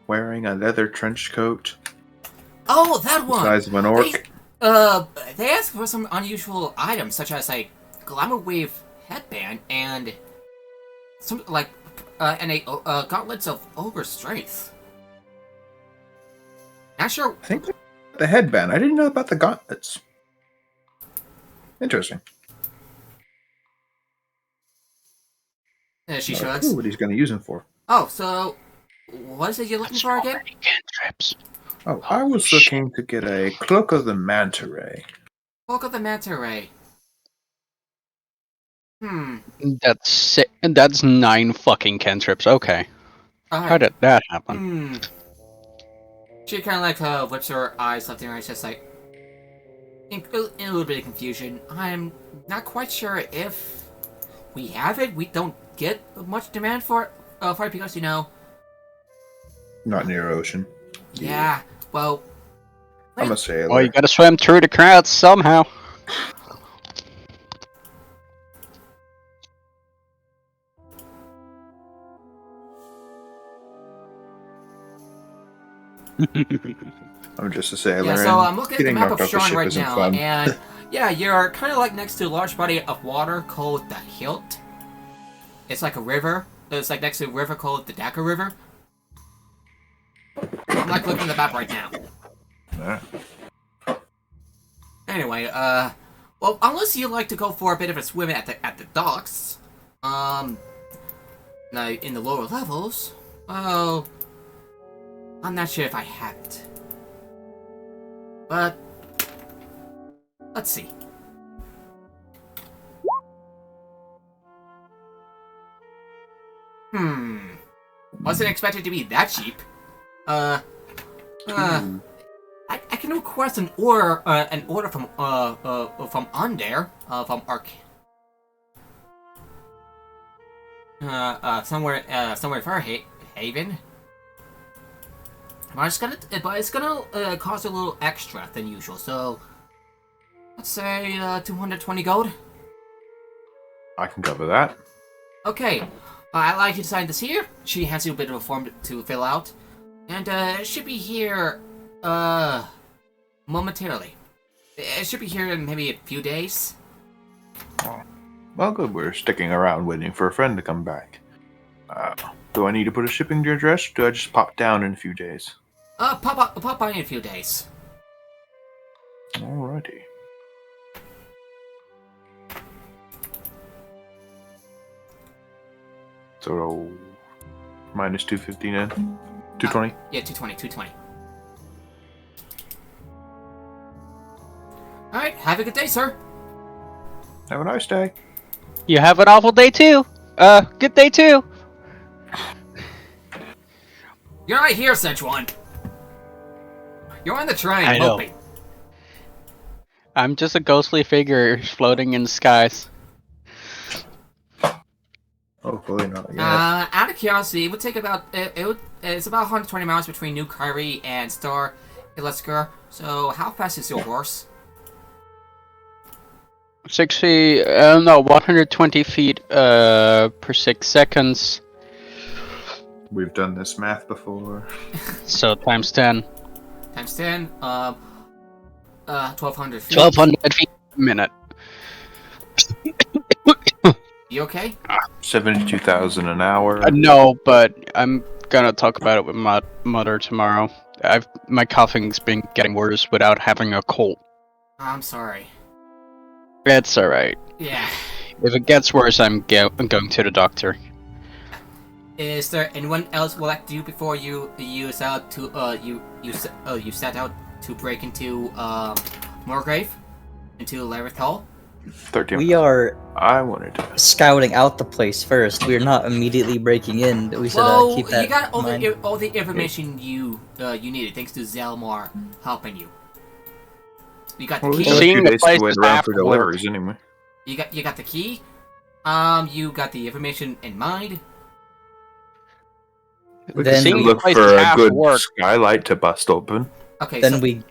Wearing a leather trench coat. Oh, that one! Size of an orc. They asked for some unusual items, such as a Glamour Wave headband and some and a gauntlets of ogre strength. Not sure. I think the headband. I didn't know about the gauntlets. Interesting. She Not a shrugs. clue what he's going to use them for. Oh, so what is it you're looking for again? Cantrips. Oh, I was looking to get a Cloak of the Manta Ray. Cloak of the Manta Ray. That's 9 fucking cantrips. Okay. How did that happen? She kind of like whips her eyes left and right, just like in a little bit of confusion. I'm not quite sure if we have it. We don't get much demand for it because Not near ocean. Yeah. Well, I'm a sailor. Well, you gotta swim through the crowds somehow. I'm just a sailor. yeah. So and I'm looking at the getting map knocked of off the Sean ship right isn't now, fun. and yeah, you're kind of like next to a large body of water called the Hilt. It's like a river. It's like next to a river called the Daka River. I'm like looking at the map right now. Alright. Anyway, well, unless you like to go for a bit of a swim at the docks, now in the lower levels, well, I'm not sure if I have it. But let's see. Wasn't expected to be that cheap. I can request an order from Under, from somewhere Fairhaven. But it's gonna cost a little extra than usual. So let's say 220 gold. I can cover that. Okay, I'd like you to sign this here. She hands you a bit of a form to fill out, and it should be here momentarily. It should be here in maybe a few days. Well, good. We're sticking around waiting for a friend to come back. Do I need to put a shipping address, or do I just pop down in a few days? Pop by in a few days. Alrighty. So, minus 250 then? 220? Yeah, 220. Alright, have a good day, sir. Have a nice day. You have an awful day too. Good day too. You're right here, Szechuan. You're on the train, I know. moping. I'm just a ghostly figure floating in the skies. Hopefully not yet. Out of curiosity, it would take about it's about 120 miles between New Kyrie and Star. Okay, let's go. So, how fast is your horse? 120 feet per 6 seconds. We've done this math before. So times 10. Times 10, 1,200 feet. 1,200 feet a minute. You okay? 72,000 an hour. No, but I'm gonna talk about it with my mother tomorrow. My coughing's been getting worse without having a cold. I'm sorry. It's alright. Yeah. If it gets worse, I'm going to the doctor. Is there anyone else would like to do before you set out to set out to break into Moorgrave, into Lareth Hall? 13. We are I wanted to. scouting out the place first. We are not immediately breaking in. We should Well, keep that you got in mind. all the information you needed thanks to Zelmar helping you. You got the Well, we key. got a Seeing few the days to place wait is around half for the work. deliveries anyway. You got the key. You got the information in mind. We Then- can Seeing the look place for is a half good the work. skylight to bust open. Okay, Then so we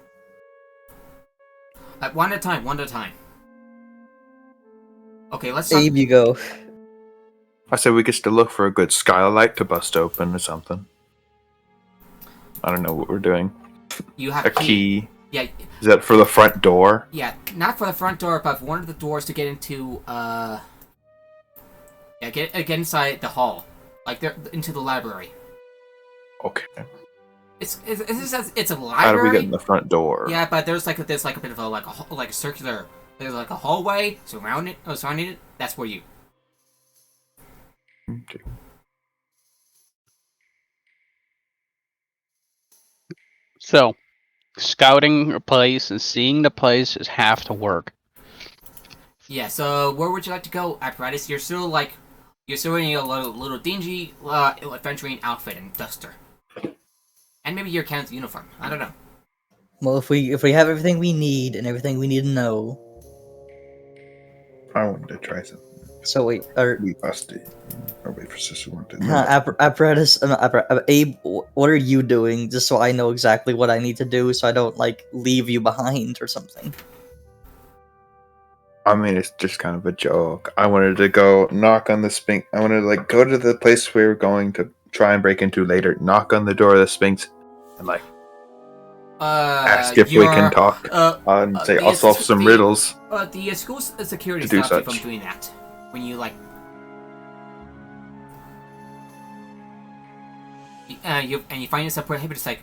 one at a time. Okay, let's. Talk, Abe, you go. I said we could still look for a good skylight to bust open or something. I don't know what we're doing. you have A key. Yeah, Is that for the front door? yeah. Not for the front door, but for one of the doors to get into. Yeah, get inside the hall, like into the library. Okay. It's a How do library. we get in the front door? Yeah, but there's a bit of a like a circular. There's like a hallway surrounding it. That's where you. Okay. So, scouting a place and seeing the place is half the work. Yeah. So where would you like to go, Apparatus? You're still in a little dingy adventuring outfit and duster, and maybe your count's uniform. I don't know. Well, if we have everything we need and everything we need to know, I wanted to try something. so wait, or We busted. Or wait for Sister one to. apparatus, Abe, what are you doing? Just so I know exactly what I need to do, so I don't like leave you behind or something. I mean, it's just kind of a joke. I wanted to go knock on the Sphinx. I wanted to go to the place we were going to try and break into later. Knock on the door of the Sphinx, and ask if we can talk. And say I'll solve some riddles. The school security To do stops you such. from doing that. When you you find yourself prohibited. It's like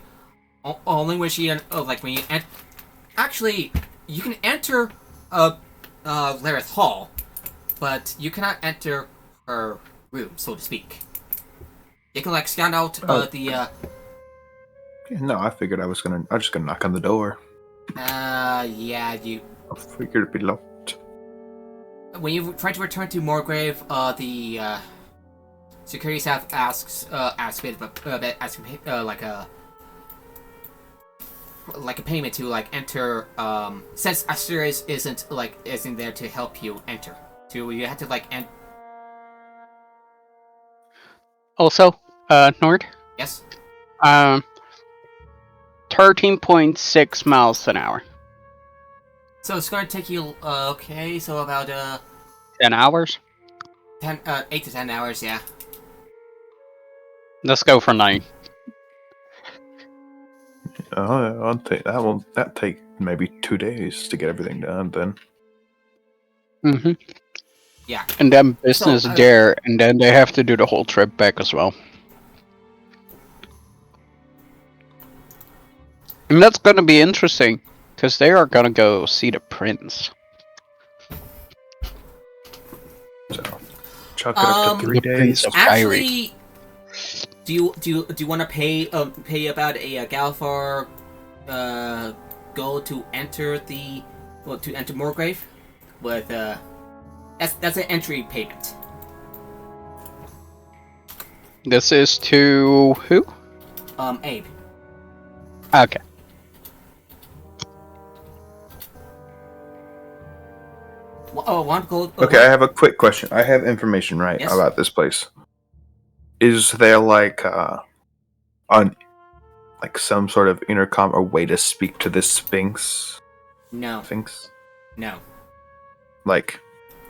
only when she when you actually you can enter Lareth Hall, but you cannot enter her room, so to speak. You can scout out the No, I figured I was just gonna knock on the door. yeah you. I figured it'd be locked. When you try to return to Moorgrave, the security staff asks like a payment to enter. Since Asturias isn't there to help you enter, you have to Also, Nord, yes. 13.6 miles an hour. So it's going to take you okay. So about 10 hours? 8 to 10 hours, yeah. Let's go for 9. Oh, I'll take that. That take maybe 2 days to get everything done. Then Mm-hmm. Yeah. And then business So, there, and then they have to do the whole trip back as well. And that's gonna be interesting, because they are gonna go see the prince. so chalk it up to 3 The Prince days. of Actually, do you want to pay about a Galfar gold to enter Moorgrave? With that's an entry payment. This is to who? Abe. Okay. One gold. Okay, I have a quick question. I have information Yes. about this place. Is there like some sort of intercom or way to speak to this Sphinx? No. Sphinx? No. Like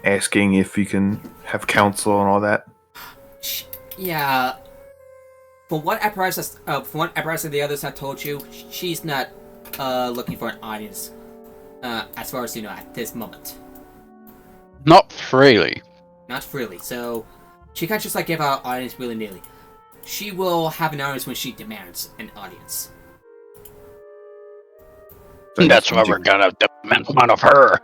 asking if you can have counsel and all that? Yeah. From what apparatus and the others have told you, she's not looking for an audience. As far as you know at this moment. Not freely. Not freely. So she can't just like give out an audience willy-nilly. She will have an audience when she demands an audience. So That's why we're gonna demand one of her.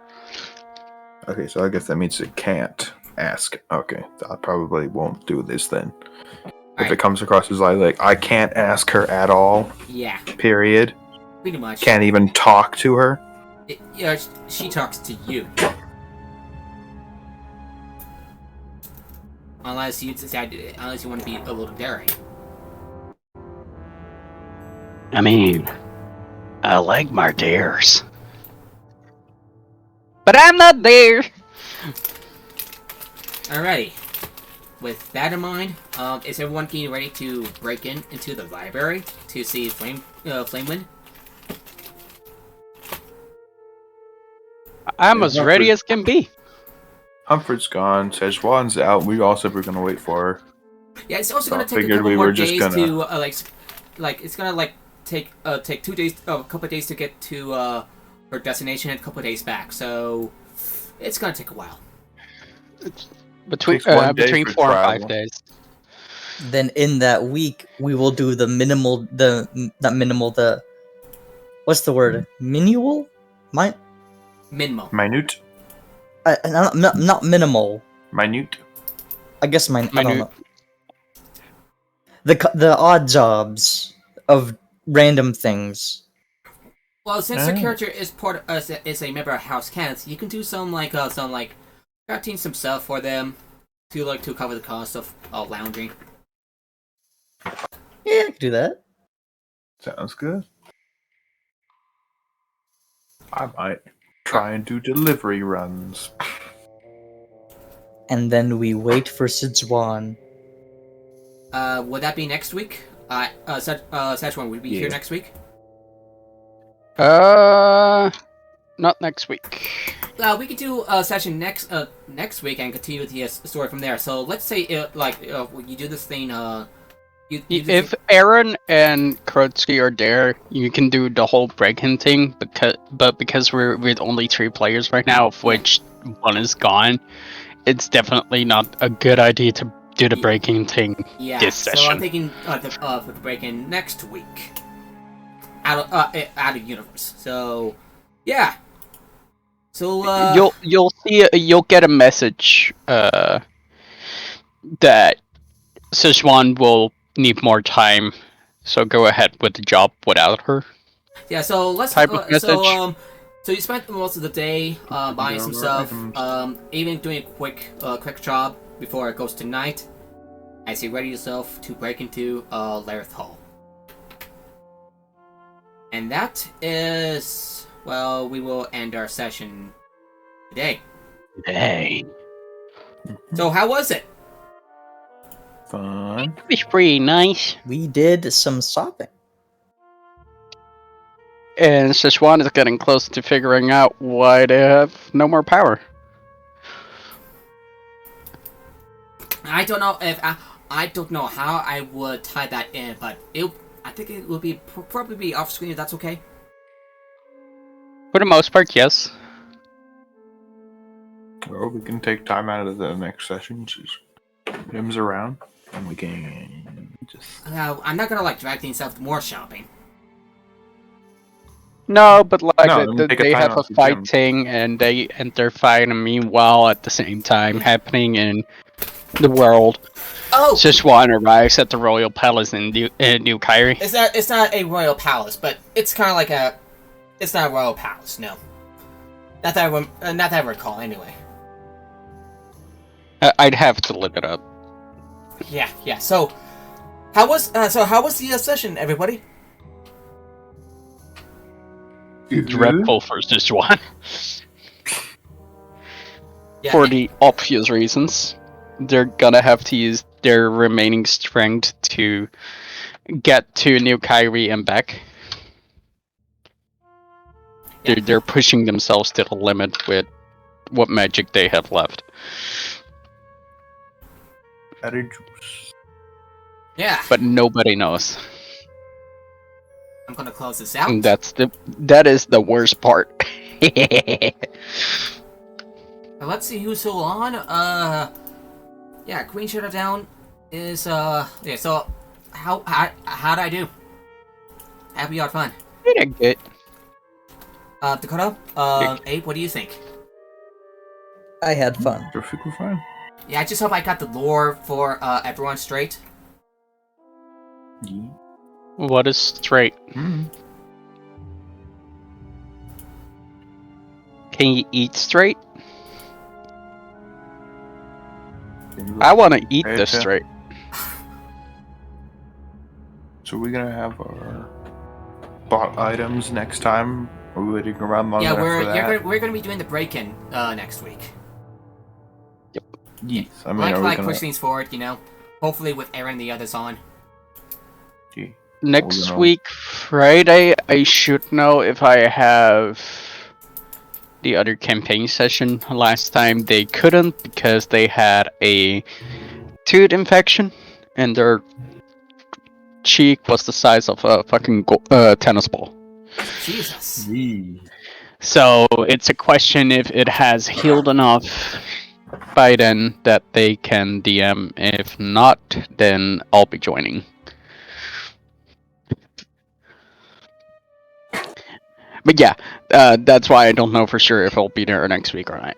Okay, so I guess that means it can't ask. Okay, I probably won't do this then. If it comes across as like I can't ask her at all. Yeah. Period. Pretty much. Can't even talk to her. Yeah, she talks to you. Unless you want to be a little daring. I mean, I like my dares. But I'm not there! Alrighty. With that in mind, is everyone getting ready to break into the library to see Flamewind? I'm as ready as can be. Humphrey's gone. Szechuan's out. We all said we're gonna wait for her. Yeah, it's also So gonna I take a figured couple we more were just days gonna- to it's gonna take 2 days, a couple of days to get to her destination and a couple of days back. So it's gonna take a while. Between Takes 1 day 4 for and 5 travel. days. Then in that week, we will do the what's the word? Minimal? Minimal. Minute. Not minimal. Minute. I guess I don't Minute. know. The odd jobs of random things. Well, since the character is is a member of House Cats, you can do some crafting some stuff for them to cover the cost of lounging. Yeah, I could do that. Sounds good. I might try and do delivery runs. And then we wait for Szechuan. Would that be next week? Szechuan, would we be here next week? Not next week. We could do a session next week and continue the story from there. So let's say you do this thing. If Aaron and Krotsky are there, you can do the whole break-in thing. Because we're with only 3 players right now, of which 1 is gone, it's definitely not a good idea to do the break-in thing this session. So I'm thinking the break-in next week out of universe. So yeah. So you'll get a message that Szechuan will need more time, so go ahead with the job without her. Yeah, so let's type of message. So you spent most of the day buying some stuff, even doing a quick job before it goes to night, as you ready yourself to break into Lareth Hall. And that is, well, we will end our session today. Hey. So how was it? Fun. It was pretty nice. We did some shopping. And Szechuan is getting close to figuring out why they have no more power. I don't know if I don't know how I would tie that in, but I think it will be probably be off screen if that's okay. For the most part, yes. Well, we can take time out of the next session. Just him's around, and we can just. I'm not gonna drag things out more shopping. No, but they have a fighting and they're fighting meanwhile at the same time happening in the world. Oh! Szechuan arrives at the royal palace in New Kyrie. It's not a royal palace, but it's kind of like a. It's not a royal palace, no. Not that I recall, anyway. I'd have to look it up. Yeah. So, how was the session, everybody? Dreadful for Szechuan. Yeah, For the obvious reasons. They're gonna have to use their remaining strength to get to New Kyrie and back. They're pushing themselves to the limit with what magic they have left. Added juice. Yeah. But nobody knows. I'm gonna close this out. And that is the worst part. Let's see who's still on. Yeah, Queen Shutterdown is yeah. So how'd I do? Happy or fun? Yeah, good. Dakota, Abe, what do you think? I had fun. Perfectly fine. Yeah, I just hope I got the lore for everyone straight. Yeah. What is straight? Mm. Can you eat straight? I want to eat this straight. So we're gonna have our bought items next time. Are we waiting around long Yeah, enough for that? we're gonna be doing the break-in next week. Yes. I mean, Like are we gonna... push things forward, you know. Hopefully with Aaron and the others on. Yeah. Next gonna- week, Friday, I should know if I have the other campaign session. Last time they couldn't because they had a tooth infection and their cheek was the size of a fucking tennis ball. Jesus. So it's a question if it has healed enough by then that they can DM. If not, then I'll be joining. But yeah, that's why I don't know for sure if I'll be there next week or not.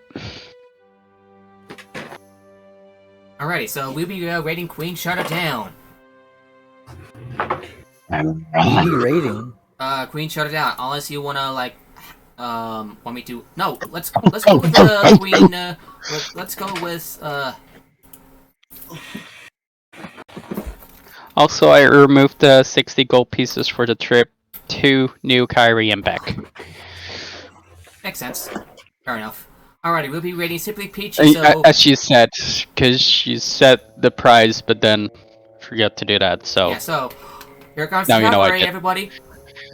Alrighty, so we'll be rating Queen Shutterdown. Rating. Queen Shutterdown. Unless you wanna like, want me to? No, let's go with the Queen. Let's go with Also, I removed the 60 gold pieces for the trip to New Kyrie and back. Makes sense. Fair enough. Alrighty, we'll be rating Simply Peachy. So As you said, because she set the price, but then forgot to do that. So yeah, so here comes Now the you know I cavalry, did. everybody.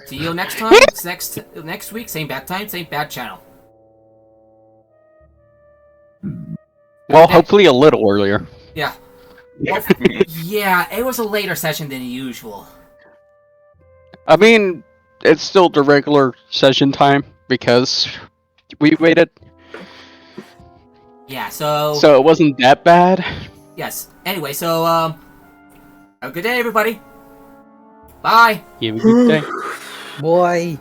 See you next time. next week, same bad time, same bad channel. well, hopefully a little earlier. Yeah. Well, yeah, it was a later session than usual. I mean, it's still the regular session time because we waited, Yeah, so so it wasn't that bad. yes. Anyway, so have a good day, everybody. Bye. You have a good day. Boy.